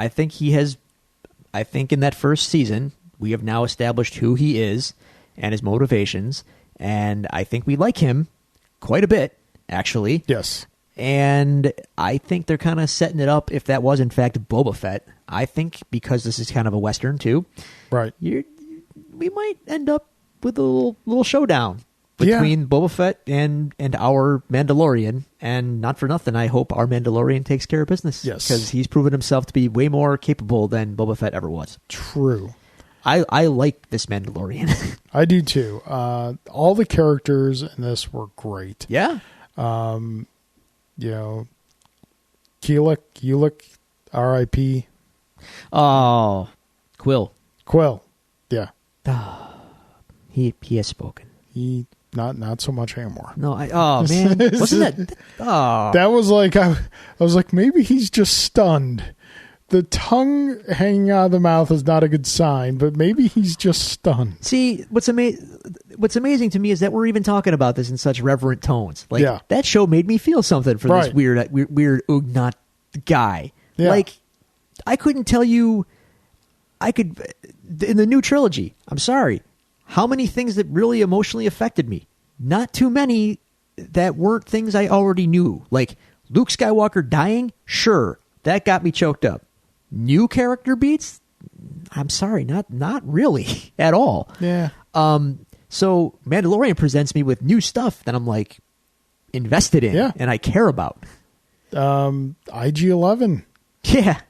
I think in that first season, we have now established who he is and his motivations, and I think we like him quite a bit, actually. Yes. And I think they're kind of setting it up, if that was in fact Boba Fett. I think because this is kind of a Western too, right? We might end up with a little showdown between Boba Fett and our Mandalorian. And not for nothing, I hope our Mandalorian takes care of business. Yes. Because he's proven himself to be way more capable than Boba Fett ever was. True. I like this Mandalorian. I do too. All the characters in this were great. Yeah. Kulik, R.I.P. Oh, Quill. Yeah. He has spoken. He not so much anymore. No, oh man, wasn't that? Oh, that was like I was like, maybe he's just stunned. The tongue hanging out of the mouth is not a good sign, but maybe he's just stunned. See, what's amazing to me is that we're even talking about this in such reverent tones. Like that show made me feel something for this weird Ugnaught guy. Yeah. Like I couldn't tell you. I could in the new trilogy. I'm sorry. How many things that really emotionally affected me? Not too many that weren't things I already knew. Like Luke Skywalker dying, sure, that got me choked up. New character beats? I'm sorry, not really at all. Yeah. So Mandalorian presents me with new stuff that I'm like invested in and I care about. IG-11. Yeah.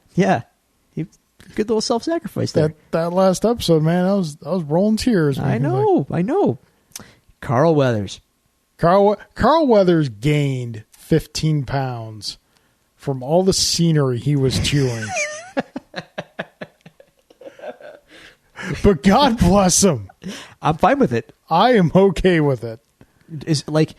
Good little self-sacrifice there. That last episode, man, I was rolling tears. I know. Carl Weathers. Carl Weathers gained 15 pounds from all the scenery he was chewing. But God bless him. I'm fine with it. I am okay with it. Is like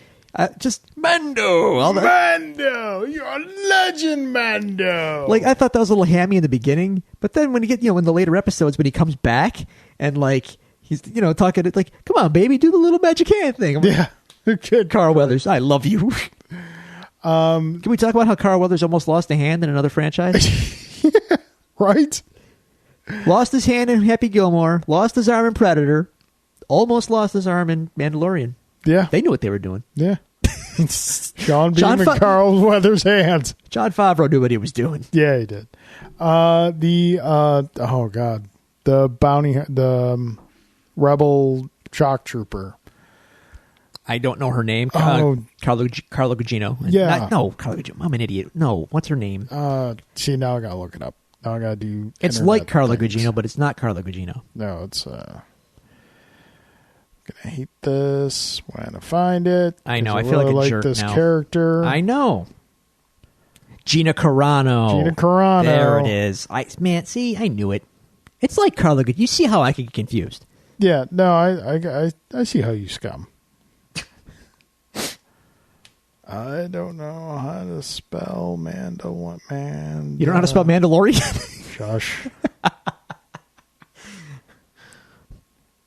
just Mando. Mando, you're a legend, Mando. Like I thought that was a little hammy in the beginning, but then when you get in the later episodes when he comes back and like he's talking like, come on, baby, do the little magic hand thing. I'm like, Carl Weathers, I love you. Can we talk about how Carl Weathers almost lost a hand in another franchise? Right. Lost his hand in Happy Gilmore. Lost his arm in Predator. Almost lost his arm in Mandalorian. Yeah. They knew what they were doing. Yeah. Sean Bean and Carl Weathers' hands. John Favreau knew what he was doing. Yeah, he did. The Rebel shock trooper. I don't know her name. Carla Gugino. Yeah. Carla Gugino. I'm an idiot. No, what's her name? See, now I gotta look it up. Now I gotta do. It's like Carla Gugino, but it's not Carla Gugino. No, it's. Gonna hate this when I find it. I know. I feel really like a jerk this now. Character. I know. Gina Carano. There it is. I knew it. It's like Carla Gugino. You see how I can get confused? Yeah. No, I see how you scum. I don't know how to spell Mando. You don't know how to spell Mandalorian? Shush.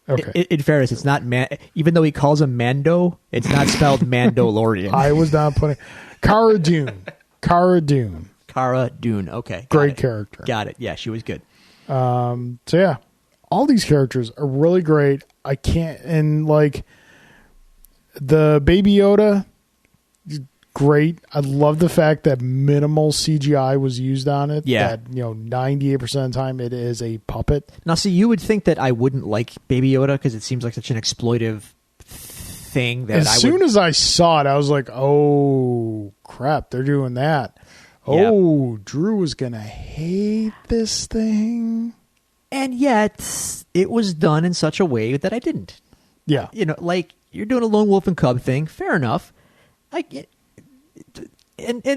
Okay. In fairness, it's not even though he calls him Mando, it's not spelled Mandalorian. I was not putting Cara Dune. Cara Dune. Okay. Great character. Got it. Yeah, she was good. So yeah, all these characters are really great. I can't and like the Baby Yoda. Great. I love the fact that minimal CGI was used on it. Yeah. That, 98% of the time it is a puppet. Now, see, you would think that I wouldn't like Baby Yoda because it seems like such an exploitive thing that as soon as I saw it, I was like, oh, crap, they're doing that. Yeah. Oh, Drew is going to hate this thing. And yet, it was done in such a way that I didn't. Yeah. Like, you're doing a lone wolf and cub thing. Fair enough. And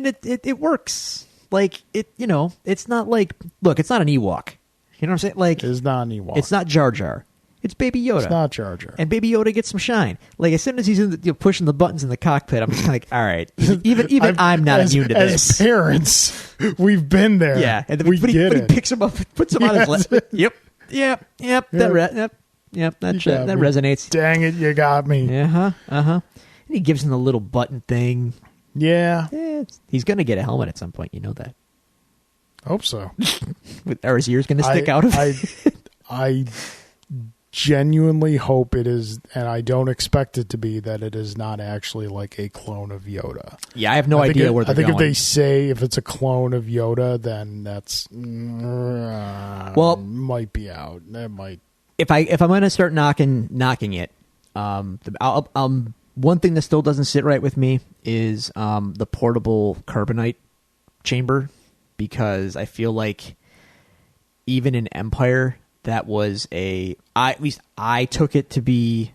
it works. Like it's not like look, it's not an Ewok. You know what I'm saying? Like it's not an Ewok. It's not Jar Jar. It's Baby Yoda. It's not Jar Jar. And Baby Yoda gets some shine. Like as soon as he's in pushing the buttons in the cockpit, I'm just like, all right. Even I'm not immune to this. As parents, we've been there. Yeah, and we get it. He picks him up, puts him on his lap. Yep. That resonates. Dang it, you got me. And he gives him the little button thing. Yeah. He's going to get a helmet at some point. You know that. Hope so. Are his ears going to stick out of it? I genuinely hope it is, and I don't expect it to be, that it is not actually like a clone of Yoda. Yeah, I have no idea where they're going. I think if they say if it's a clone of Yoda, then that's might be out. That might. If I'm going to start knocking it, one thing that still doesn't sit right with me is the portable carbonite chamber, because I feel like even in Empire, that was at least I took it to be,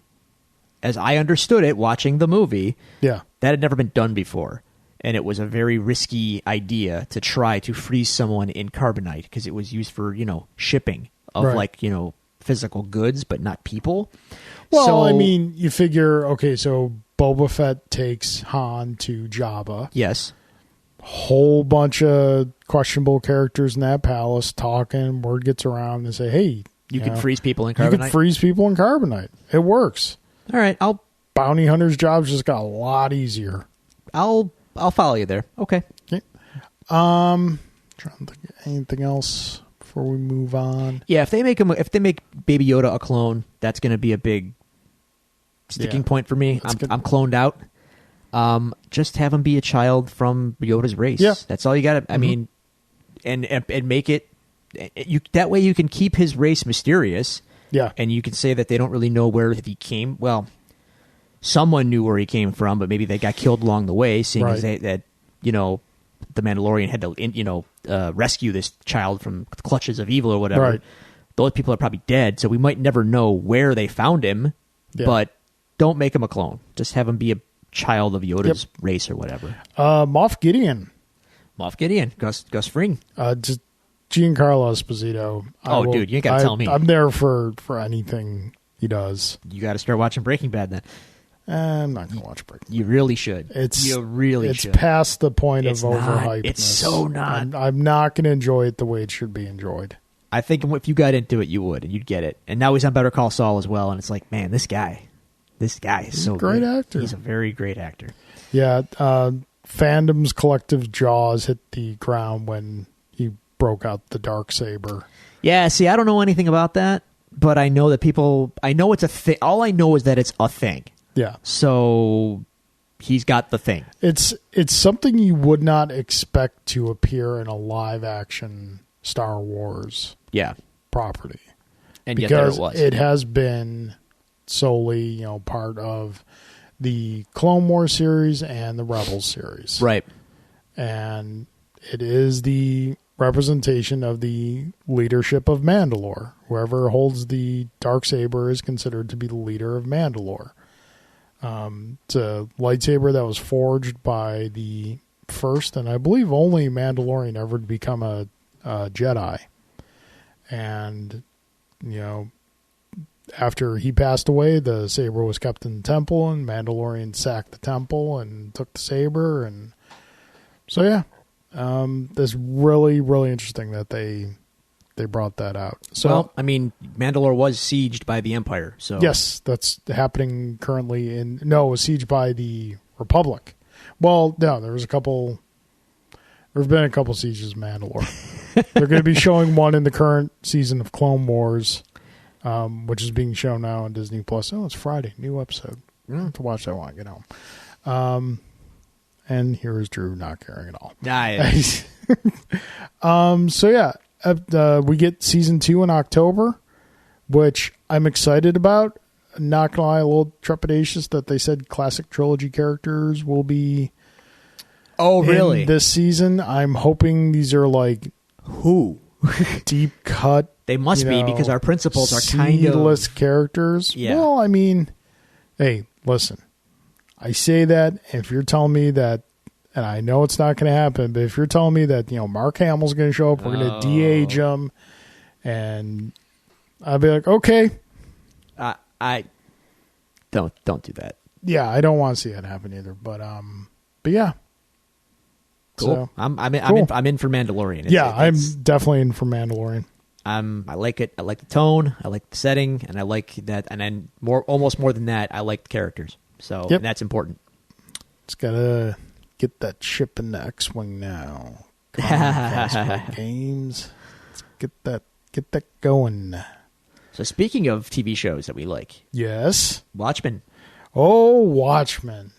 as I understood it watching the movie, that had never been done before. And it was a very risky idea to try to freeze someone in carbonite, because it was used for, shipping of physical goods, but not people. Well, so, I mean, you figure, okay, so Boba Fett takes Han to Jabba. Yes. Whole bunch of questionable characters in that palace talking. Word gets around and say, "Hey, you can freeze people in carbonite." You can freeze people in carbonite. It works. All right, bounty hunters' jobs just got a lot easier. I'll follow you there. Okay. Trying to think of anything else before we move on. Yeah, if they make Baby Yoda a clone, that's going to be a big sticking point for me. I'm cloned out. Just have him be a child from Yoda's race. Yeah. That's all you got to. I mean, and make it. That way you can keep his race mysterious. Yeah. And you can say that they don't really know where he came. Well, someone knew where he came from, but maybe they got killed along the way. Seeing as that the Mandalorian had to rescue this child from the clutches of evil or whatever. Right. Those people are probably dead, so we might never know where they found him. Yeah. But don't make him a clone. Just have him be a child of Yoda's race or whatever. Moff Gideon, Gus Fring, just Giancarlo Esposito. Dude, you ain't gotta tell me. I'm there for anything he does. You got to start watching Breaking Bad then. I'm not gonna watch Breaking Bad. You really should. It's should. Past the point of overhypeness. It's so not. I'm not gonna enjoy it the way it should be enjoyed. I think if you got into it, you would, and you'd get it. And now he's on Better Call Saul as well, and it's like, man, this guy is so great good. Actor. He's a very great actor. Yeah, fandom's collective jaws hit the ground when he broke out the Darksaber. Yeah, see, I don't know anything about that, but I know that I know it's a thing. All I know is that it's a thing. Yeah. So he's got the thing. It's something you would not expect to appear in a live action Star Wars property. And yet there it was. It has been solely, part of the Clone Wars series and the Rebels series. Right. And it is the representation of the leadership of Mandalore. Whoever holds the Darksaber is considered to be the leader of Mandalore. It's a lightsaber that was forged by the first and I believe only Mandalorian ever to become a Jedi. And, after he passed away, the saber was kept in the temple, and Mandalorian sacked the temple and took the saber. And so, yeah, that's really, really interesting that they brought that out. So, well, I mean, Mandalore was sieged by the Empire. So yes, that's happening currently it was sieged by the Republic. Well, no, there have been a couple sieges of Mandalore. They're going to be showing one in the current season of Clone Wars, which is being shown now on Disney Plus. Oh, it's Friday, new episode. You don't have to watch that when I get home. And here is Drew not caring at all. Nice. So yeah, we get season 2 in October, which I'm excited about. Not gonna lie, a little trepidatious that they said classic trilogy characters will be. Oh, really? In this season, I'm hoping these are like who deep cut. They must be because our principals are kind of seedless characters. Yeah. Well, I mean, hey, listen. I say that if you're telling me that, and I know it's not going to happen, but if you're telling me that Mark Hamill's going to show up, we're going to de-age him, and I'll be like, okay. I don't do that. Yeah, I don't want to see that happen either. But yeah. Cool. So, I'm cool. in for Mandalorian. I'm definitely in for Mandalorian. I like it. I like the tone. I like the setting, and I like that. And then almost more than that, I like the characters. So and that's important. It's gotta get that ship in the X-wing now. Come on, Fast Food Games. Let's get that going. So speaking of TV shows that we like, yes, Watchmen. Oh, Watchmen.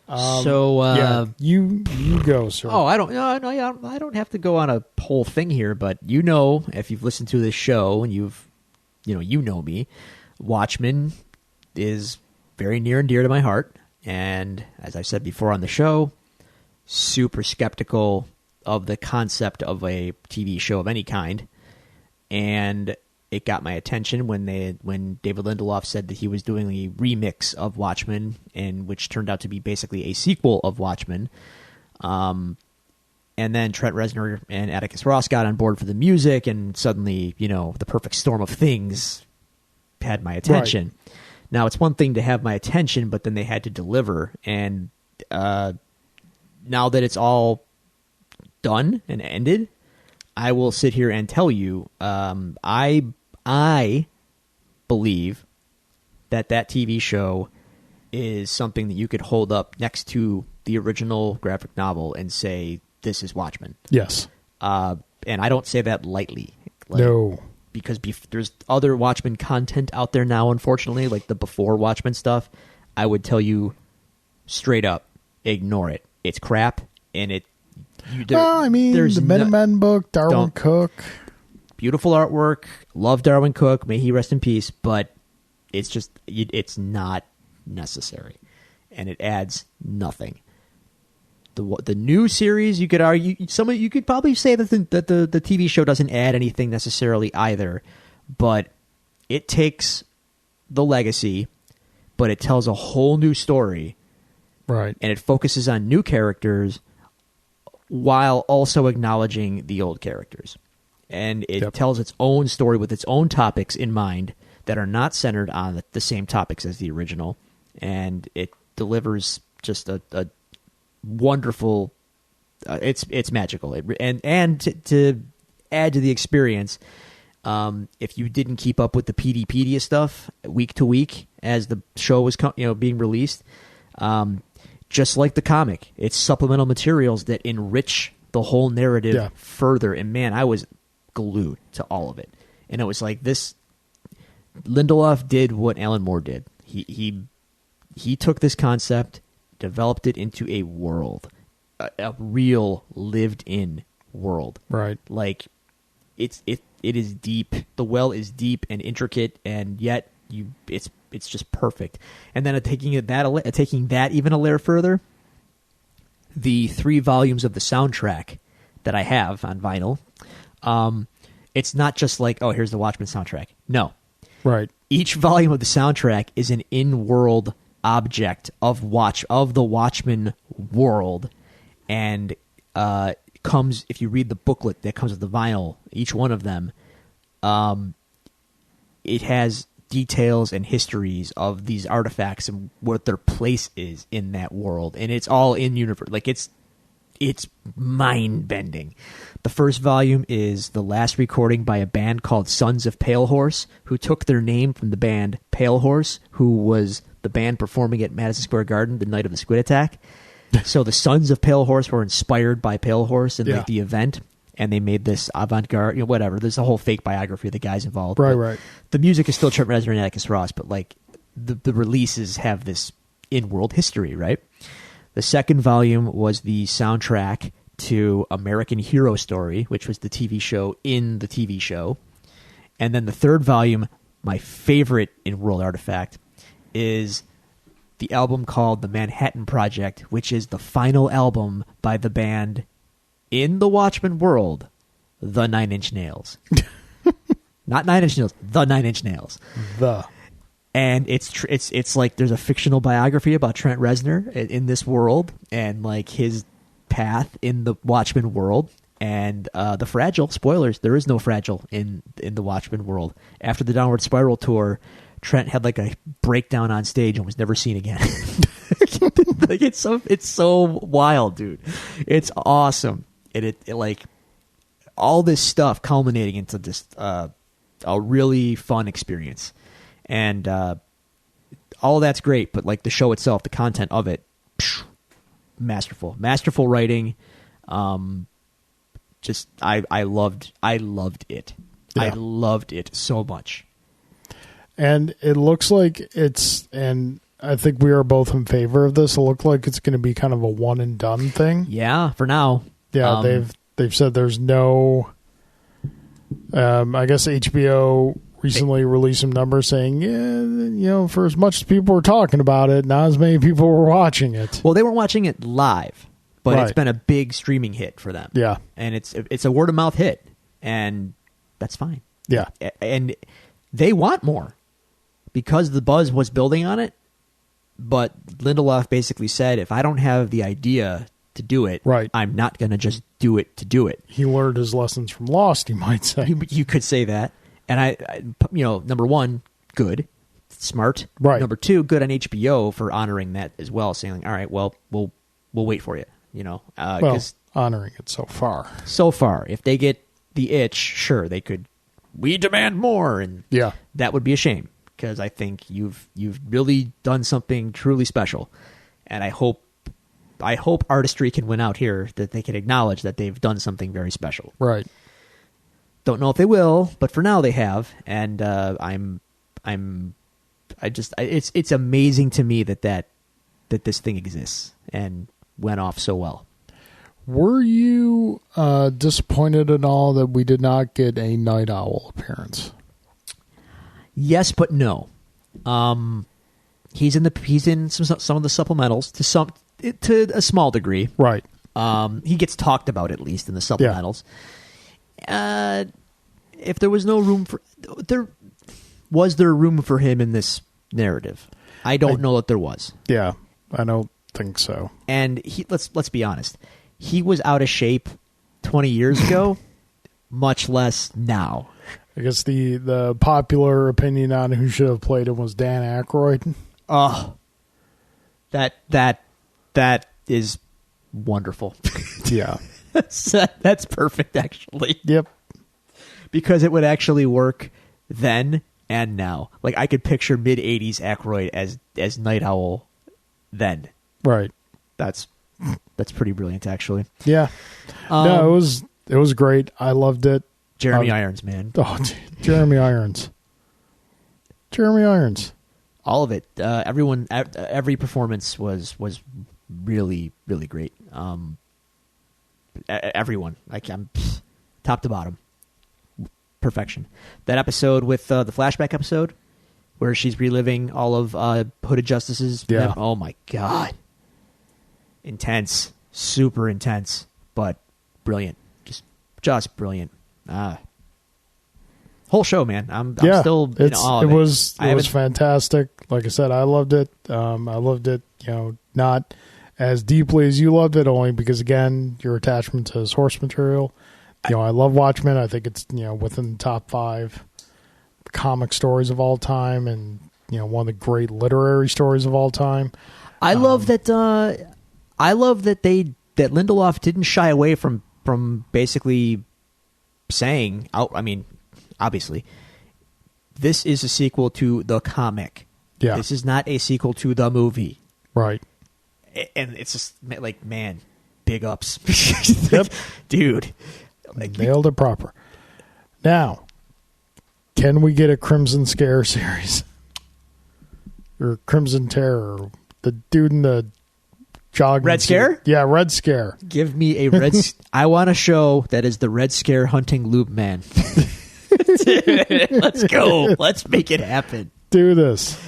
You go, sir. Oh, I don't have to go on a whole thing here, but if you've listened to this show and you know me, Watchmen is very near and dear to my heart. And as I said before on the show, super skeptical of the concept of a TV show of any kind. And it got my attention when David Lindelof said that he was doing a remix of Watchmen, and which turned out to be basically a sequel of Watchmen. And then Trent Reznor and Atticus Ross got on board for the music, and suddenly, the perfect storm of things had my attention. Right. Now, it's one thing to have my attention, but then they had to deliver. And now that it's all done and ended, I will sit here and tell you, I believe that TV show is something that you could hold up next to the original graphic novel and say, this is Watchmen. Yes. And I don't say that lightly. No. Because there's other Watchmen content out there now, unfortunately, like the before Watchmen stuff. I would tell you straight up, ignore it. It's crap, and there's the Minutemen book, Darwin Cook. Beautiful artwork. Love Darwin Cook. May he rest in peace. But it's just, it's not necessary. And it adds nothing. The new series, you could argue, you could probably say that the TV show doesn't add anything necessarily either. But it takes the legacy, but it tells a whole new story. Right. And it focuses on new characters while also acknowledging the old characters. And it tells its own story with its own topics in mind that are not centered on the same topics as the original. And it delivers just a wonderful... it's magical. And to add to the experience, if you didn't keep up with the PDpedia stuff week to week as the show was being released, just like the comic, it's supplemental materials that enrich the whole narrative further. And man, I was glued to all of it. And it was like this. Lindelof did what Alan Moore did. He took this concept, developed it into a world, a real lived-in world. Right. Like it is deep. The well is deep and intricate, and yet it's just perfect. And then taking that even a layer further, the 3 volumes of the soundtrack that I have on vinyl, it's not just like, oh, here's the Watchmen soundtrack. No. Right. Each volume of the soundtrack is an in-world object of the Watchmen world, and comes, if you read the booklet that comes with the vinyl, each one of them, it has details and histories of these artifacts and what their place is in that world, and it's all in universe. Like it's mind-bending. The first volume is the last recording by a band called Sons of Pale Horse, who took their name from the band Pale Horse, who was the band performing at Madison Square Garden the night of the Squid Attack. So the Sons of Pale Horse were inspired by Pale Horse and like the event, and they made this avant-garde, whatever. There's a whole fake biography of the guys involved. Right. The music is still Trent Reznor and Atticus Ross, but like the releases have this in-world history, right? The second volume was the soundtrack to American Hero Story, which was the TV show in the TV show. And then the third volume, my favorite in-world artifact, is the album called The Manhattan Project, which is the final album by the band in the Watchmen world, The Nine Inch Nails. Not 9 Inch Nails, The Nine Inch Nails. And it's like there's a fictional biography about Trent Reznor in this world, and like his path in the Watchmen world, and the Fragile, spoilers, there is no Fragile in the Watchmen world. After the Downward Spiral tour, Trent had like a breakdown on stage and was never seen again. Like it's so wild, dude. It's awesome. It like all this stuff culminating into this a really fun experience. And all that's great, but like the show itself, the content of it, masterful writing. Just I loved it. Yeah. I loved it so much. And it looks like and I think we are both in favor of this. It looks like it's going to be kind of a one and done thing. Yeah, for now. Yeah, they've said there's no. I guess HBO recently released some numbers saying, for as much as people were talking about it, not as many people were watching it. Well, they weren't watching it live, but It's been a big streaming hit for them. Yeah, and it's a word of mouth hit, and that's fine. Yeah, and they want more because the buzz was building on it. But Lindelof basically said, if I don't have the idea to do it, I'm not going to just do it to do it. He learned his lessons from Lost, you might say. You could say that. And I number one, good, smart. Right. Number two, good on HBO for honoring that as well, saying, all right, well, we'll wait for you. Honoring it so far. So far, if they get the itch, sure, they could. We demand more, and that would be a shame because I think you've really done something truly special, and I hope artistry can win out here, that they can acknowledge that they've done something very special. Right. Don't know if they will, but for now they have, and it's amazing to me that this thing exists and went off so well. Were you disappointed at all that we did not get a Night Owl appearance? Yes, but no. He's in some of the supplementals to a small degree. Right. He gets talked about at least in the supplementals. Yeah. If there was no room for was there room for him in this narrative? I don't know that there was. Yeah, I don't think so. And let's be honest. He was out of shape 20 years ago, much less now. I guess the popular opinion on who should have played him was Dan Aykroyd. Oh, that is wonderful. Yeah. That's perfect, actually. Yep. Because it would actually work then and now. Like, I could picture mid-'80s Aykroyd as Night Owl then. Right. That's pretty brilliant, actually. Yeah. No, it was great. I loved it. Jeremy Irons, man. Oh, Jeremy Irons. Jeremy Irons. All of it. Every performance was really, really great. Everyone. I'm top to bottom. Perfection. That episode with the flashback episode where she's reliving all of Hooded Justice's. Yeah. Oh, my God. Intense. Super intense, but brilliant. Just brilliant. Whole show, man. I'm still in awe of it. It was fantastic. Like I said, I loved it. I loved it, not as deeply as you loved it, only because, again, your attachment to source material. I love Watchmen. I think it's, within the top 5 comic stories of all time, and, one of the great literary stories of all time. I love that Lindelof didn't shy away from basically saying, obviously, this is a sequel to the comic. Yeah. This is not a sequel to the movie. Right. And it's just like, man, big ups. Yep. Dude. Nailed it proper. Now, can we get a Crimson Scare series? Or Crimson Terror? The dude in the jogging Red Scare? Yeah, Red Scare. Give me a Red I want a show that is the Red Scare hunting lube man. Let's go. Let's make it happen. Do this.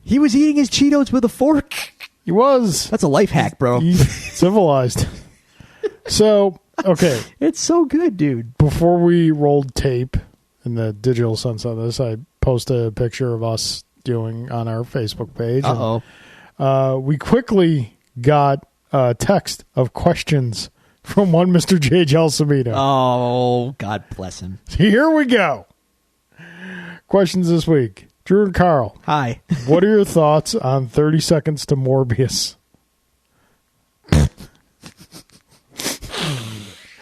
He was eating his Cheetos with a fork. He was. That's a life hack, bro. Civilized. So, okay. It's so good, dude. Before we rolled tape in the digital sense of this, I posted a picture of us doing on our Facebook page. Uh-oh. We quickly got a text of questions from one Mr. J. Gelsomino. Oh, God bless him. Here we go. Questions this week. Drew and Carl. Hi. What are your thoughts on 30 Seconds to Morbius?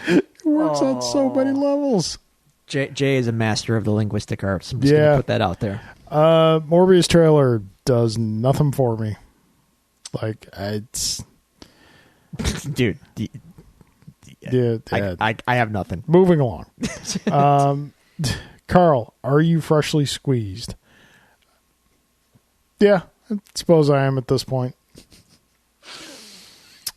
It works on so many levels. Jay is a master of the linguistic arts. I'm just going to put that out there. Morbius trailer does nothing for me. Like, it's... Dude. Yeah. I have nothing. Moving along. Carl, are you freshly squeezed? Yeah, I suppose I am at this point.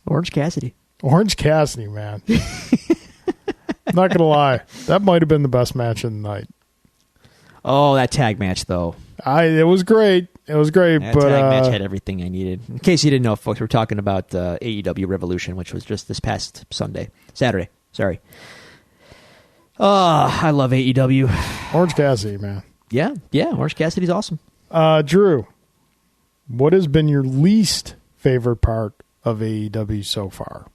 Orange Cassidy. Orange Cassidy, man. I'm not going to lie. That might have been the best match of the night. Oh, that tag match, though. It was great. It was great. That but tag match had everything I needed. In case you didn't know, folks, we're talking about AEW Revolution, which was just this past Saturday. Sorry. Oh, I love AEW. Orange Cassidy, man. Yeah, Orange Cassidy's awesome. Drew, what has been your least favorite part of AEW so far?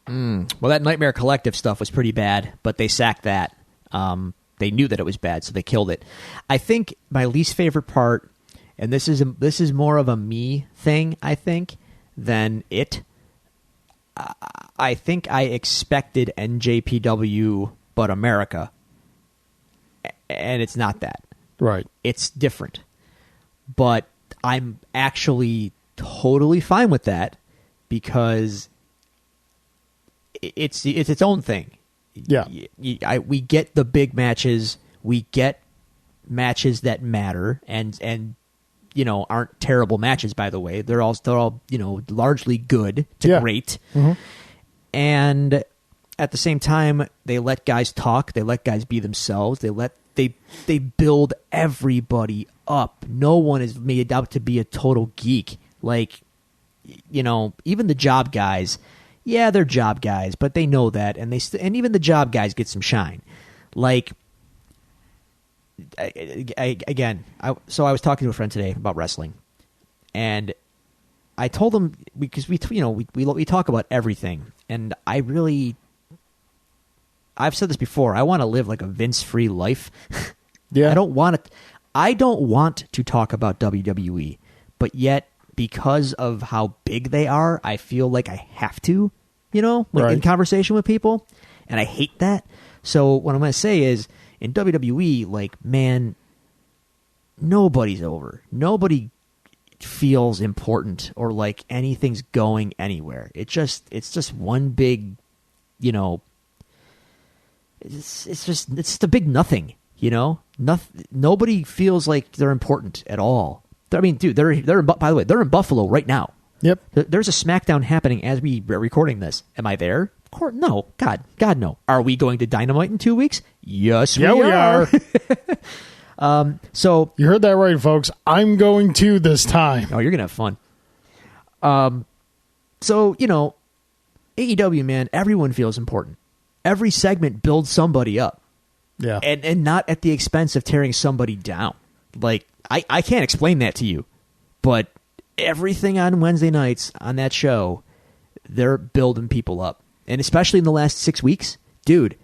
Well, that Nightmare Collective stuff was pretty bad, but they sacked that. They knew that it was bad, so they killed it. I think my least favorite part, and this is more of a me thing, I think, than it. I think I expected NJPW, but America, and it's not that. Right. It's different. But I'm actually totally fine with that because it's its own thing. Yeah. We get the big matches. We get matches that matter and aren't terrible matches, by the way. They're all largely good to great. Mm-hmm. And at the same time, they let guys talk. They let guys be themselves. They build everybody up. No one is made out to be a total geek. Like, even the job guys. Yeah, they're job guys, but they know that, and and even the job guys get some shine. Like, I was talking to a friend today about wrestling, and I told him because we talk about everything, and I've said this before. I want to live like a Vince-free life. Yeah, I don't want to talk about WWE, but yet, because of how big they are, I feel like I have to, in conversation with people, and I hate that. So what I'm going to say is, in WWE, like, man, nobody's over. Nobody feels important or like anything's going anywhere. It's just one big, it's just a big nothing, Nobody feels like they're important at all. I mean, dude, by the way, they're in Buffalo right now. Yep. There's a SmackDown happening as we are recording this. Am I there? Of course, no. God, no. Are we going to Dynamite in 2 weeks? Yes, we are. So you heard that right, folks. I'm going to this time. Oh, you're gonna have fun. So AEW, man, everyone feels important. Every segment builds somebody up. Yeah, and not at the expense of tearing somebody down. Like, I can't explain that to you, but everything on Wednesday nights on that show, they're building people up. And especially in the last 6 weeks, dude,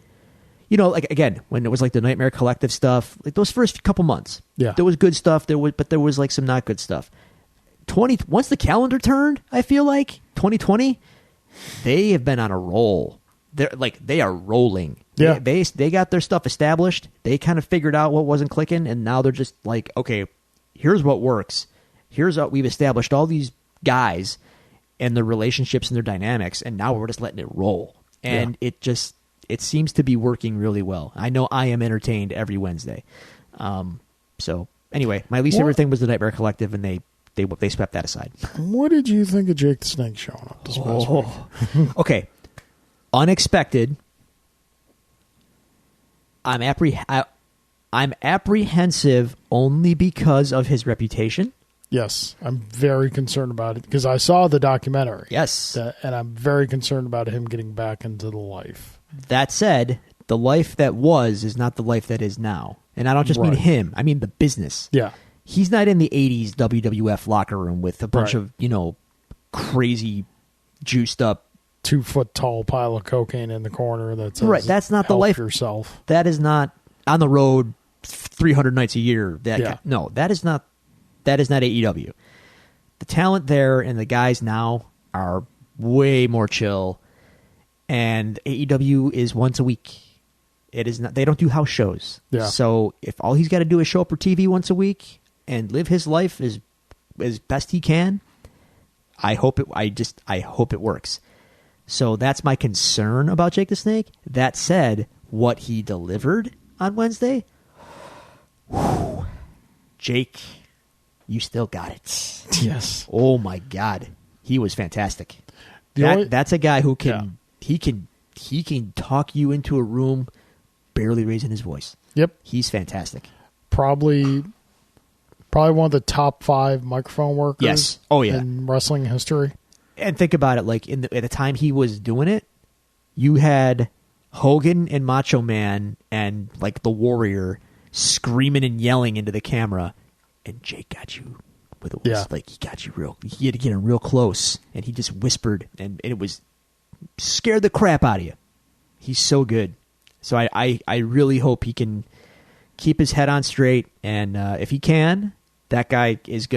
like, again, when it was like the Nightmare Collective stuff, like those first couple months, there was good stuff, but there was like some not good stuff. Once the calendar turned, I feel like 2020, they have been on a roll. They are rolling. Yeah. They got their stuff established. They kind of figured out what wasn't clicking, and now they're just like, okay, here's what works. Here's what we've established all these guys and their relationships and their dynamics, and now we're just letting it roll. And it seems to be working really well. I know I am entertained every Wednesday. So anyway, my least favorite thing was the Nightmare Collective, and they swept that aside. What did you think of Jake the Snake showing up this past week? Okay. Unexpected. I'm apprehensive only because of his reputation. Yes, I'm very concerned about it because I saw the documentary. Yes. And I'm very concerned about him getting back into the life. That said, the life that was is not the life that is now. And I don't just mean him. I mean the business. Yeah. He's not in the 80s WWF locker room with a bunch of, crazy juiced up 2 foot tall pile of cocaine in the corner that says, that's not the life. Yourself. That is not on the road 300 nights a year. No, that is not AEW. The talent there and the guys now are way more chill, and AEW is once a week. It is not. They don't do house shows. Yeah. So if all he's got to do is show up for TV once a week and live his life as best he can, I hope it works. So that's my concern about Jake the Snake. That said, what he delivered on Wednesday, Jake you still got it. Yes. Oh my God, he was fantastic. Only, that's a guy who can he can talk you into a room, barely raising his voice. Yep, he's fantastic. Probably one of the top 5 microphone workers. Yes. Oh yeah. In wrestling history. And think about it, like at the time he was doing it, you had Hogan and Macho Man and like the Warrior screaming and yelling into the camera, and Jake got you with a like he got you he had to get him real close, and he just whispered, and it was scared the crap out of you. He's so good. So I really hope he can keep his head on straight, and if he can, that guy is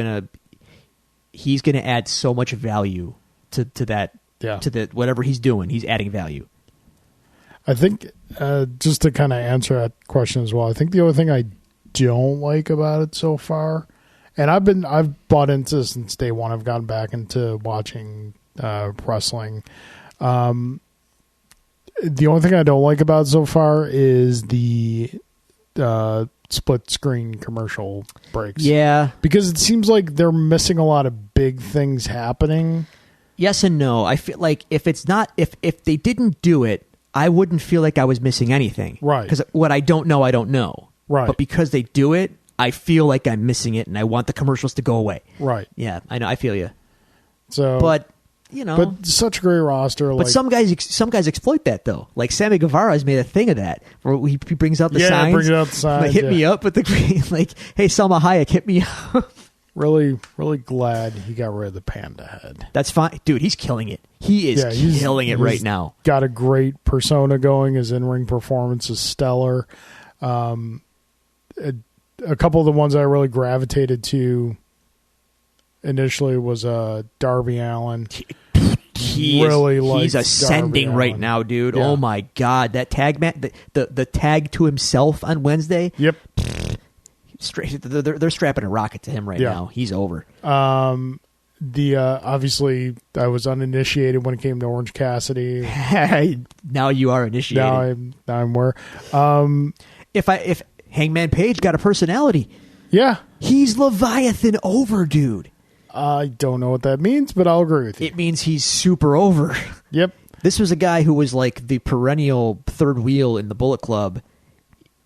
he's gonna add so much value to that to the whatever he's doing. He's adding value. I think just to kind of answer that question as well, I think the only thing I don't like about it so far, and I've bought into this since day one. I've gotten back into watching wrestling. The only thing I don't like about it so far is the split screen commercial breaks. Yeah, because it seems like they're missing a lot of big things happening. Yes and no. I feel like if they didn't do it, I wouldn't feel like I was missing anything. Right. Because what I don't know. Right. But because they do it, I feel like I'm missing it, and I want the commercials to go away. Right. Yeah, I know. I feel you. So, but such a great roster. But some guys exploit that though. Like Sammy Guevara has made a thing of that, where he brings out the signs. Yeah, brings out the signs. Like, hit me up with the like, hey, Salma Hayek, hit me up. Really, really glad he got rid of the panda head. That's fine, dude. He's killing it. He is killing it right now. Got a great persona going. His in-ring performance is stellar. A couple of the ones I really gravitated to initially was Darby Allin. He's ascending right now, dude. Yeah. Oh my God, that tag the tag to himself on Wednesday. Yep. They're strapping a rocket to him right now. He's over. Obviously I was uninitiated when it came to Orange Cassidy. Now you are initiated. Now I'm aware. If Hangman Page got a personality, he's Leviathan over, dude. I don't know what that means, but I'll agree with you. It means he's super over. Yep. This was a guy who was like the perennial third wheel in the Bullet Club.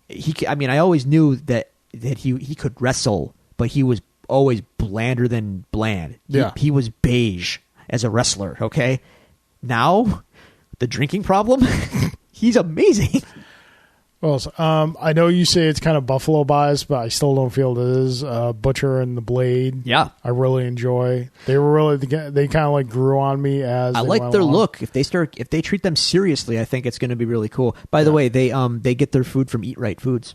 I always knew that he could wrestle, but he was always blander than bland. He was beige as a wrestler, okay? Now, the drinking problem, he's amazing. Well, I know you say it's kind of Buffalo bias, but I still don't feel it is. Butcher and the Blade. Yeah, I really enjoy. They kind of like grew on me as I like their look. If they treat them seriously, I think it's going to be really cool. By the way, they get their food from Eat Right Foods,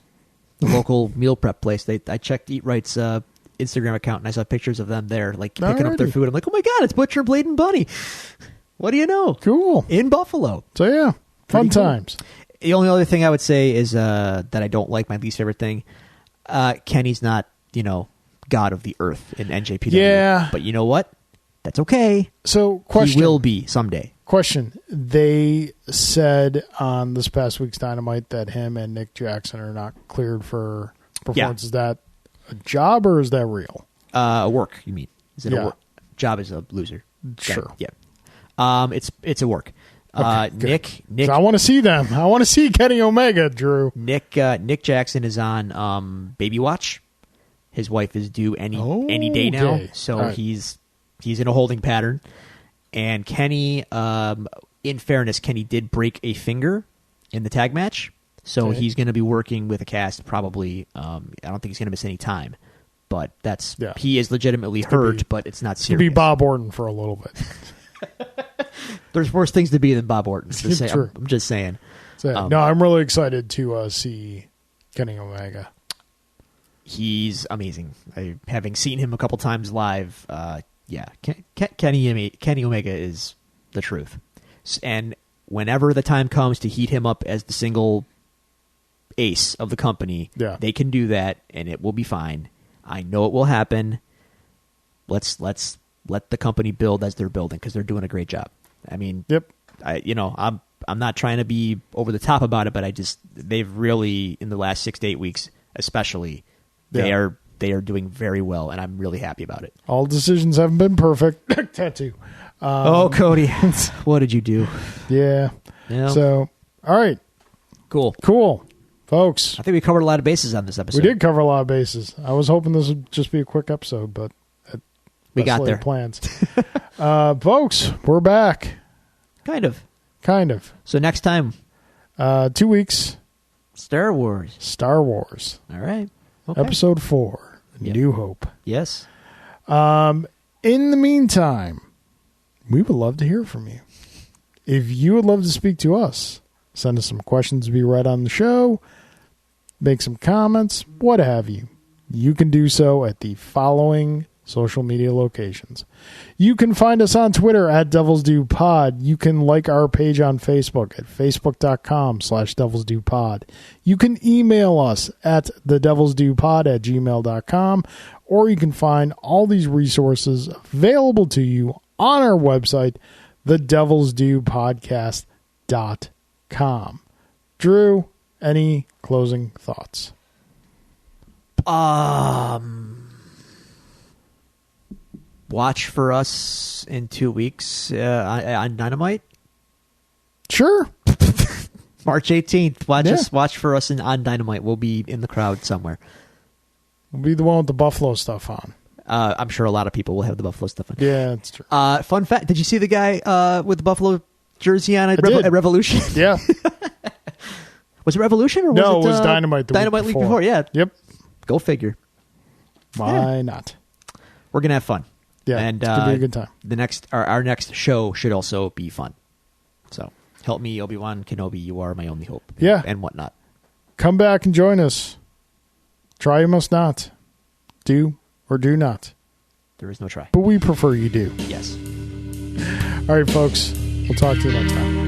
the local meal prep place. I checked Eat Right's Instagram account and I saw pictures of them there, like picking up their food. I'm like, oh my God, it's Butcher, Blade, and Bunny. What do you know? Cool. In Buffalo. So yeah, fun times. The only other thing I would say is that I don't like, my least favorite thing. Kenny's not, God of the Earth in NJPW. Yeah. But you know what? That's okay. So, question. He will be someday. Question. They said on this past week's Dynamite that him and Nick Jackson are not cleared for performance. Yeah. Is that a job or is that real? Work, you mean. Is it a work? Job is a loser. Sure. Yeah. It's a work. Okay, Nick. So I want to see them. I want to see Kenny Omega, Drew. Nick Jackson is on Baby Watch. His wife is due any day now, so he's in a holding pattern. And Kenny, in fairness, Kenny did break a finger in the tag match, so he's going to be working with a cast. Probably, I don't think he's going to miss any time. But he is legitimately hurt, but it's not serious. Could be Bob Orton for a little bit. There's worse things to be than Bob Orton. True. I'm just saying. No, I'm really excited to see Kenny Omega. He's amazing. Having seen him a couple times live, Kenny Omega is the truth. And whenever the time comes to heat him up as the single ace of the company, they can do that, and it will be fine. I know it will happen. Let's let the company build as they're building, because they're doing a great job. I mean, I'm not trying to be over the top about it, but they've really, in the last 6 to 8 weeks especially, they're they are doing very well, and I'm really happy about it. All decisions haven't been perfect. Tattoo. Oh, Cody, what did you do? Yeah. So, all right. Cool, folks. I think we covered a lot of bases on this episode. We did cover a lot of bases. I was hoping this would just be a quick episode, but we got there. Plans. Folks, we're back. Kind of. So next time, 2 weeks. Star Wars. All right. Okay. Episode 4. New Hope. Yes. In the meantime, we would love to hear from you. If you would love to speak to us, send us some questions to be read on the show, make some comments, what have you. You can do so at the following social media locations. You can find us on Twitter at Devils Do Pod. You can like our page on Facebook at facebook.com/Devils Do Pod. You can email us at thedevilsdopod@gmail.com, or you can find all these resources available to you on our website, thedevilsdopodcast.com. Drew, any closing thoughts? Watch for us in 2 weeks on Dynamite. Sure. March 18th. Watch for us on Dynamite. We'll be in the crowd somewhere. We'll be the one with the Buffalo stuff on. I'm sure a lot of people will have the Buffalo stuff on. Yeah, that's true. Fun fact: did you see the guy with the Buffalo jersey on at Revolution? Yeah. Was it Revolution or was it was Dynamite? Dynamite week before. Yeah. Yep. Go figure. Why not? We're gonna have fun. Yeah, and it's gonna be a good time. Our next show should also be fun. So help me, Obi-Wan Kenobi. You are my only hope. Yeah, and whatnot. Come back and join us. Try you must not. Do or do not. There is no try. But we prefer you do. Yes. All right, folks. We'll talk to you next time.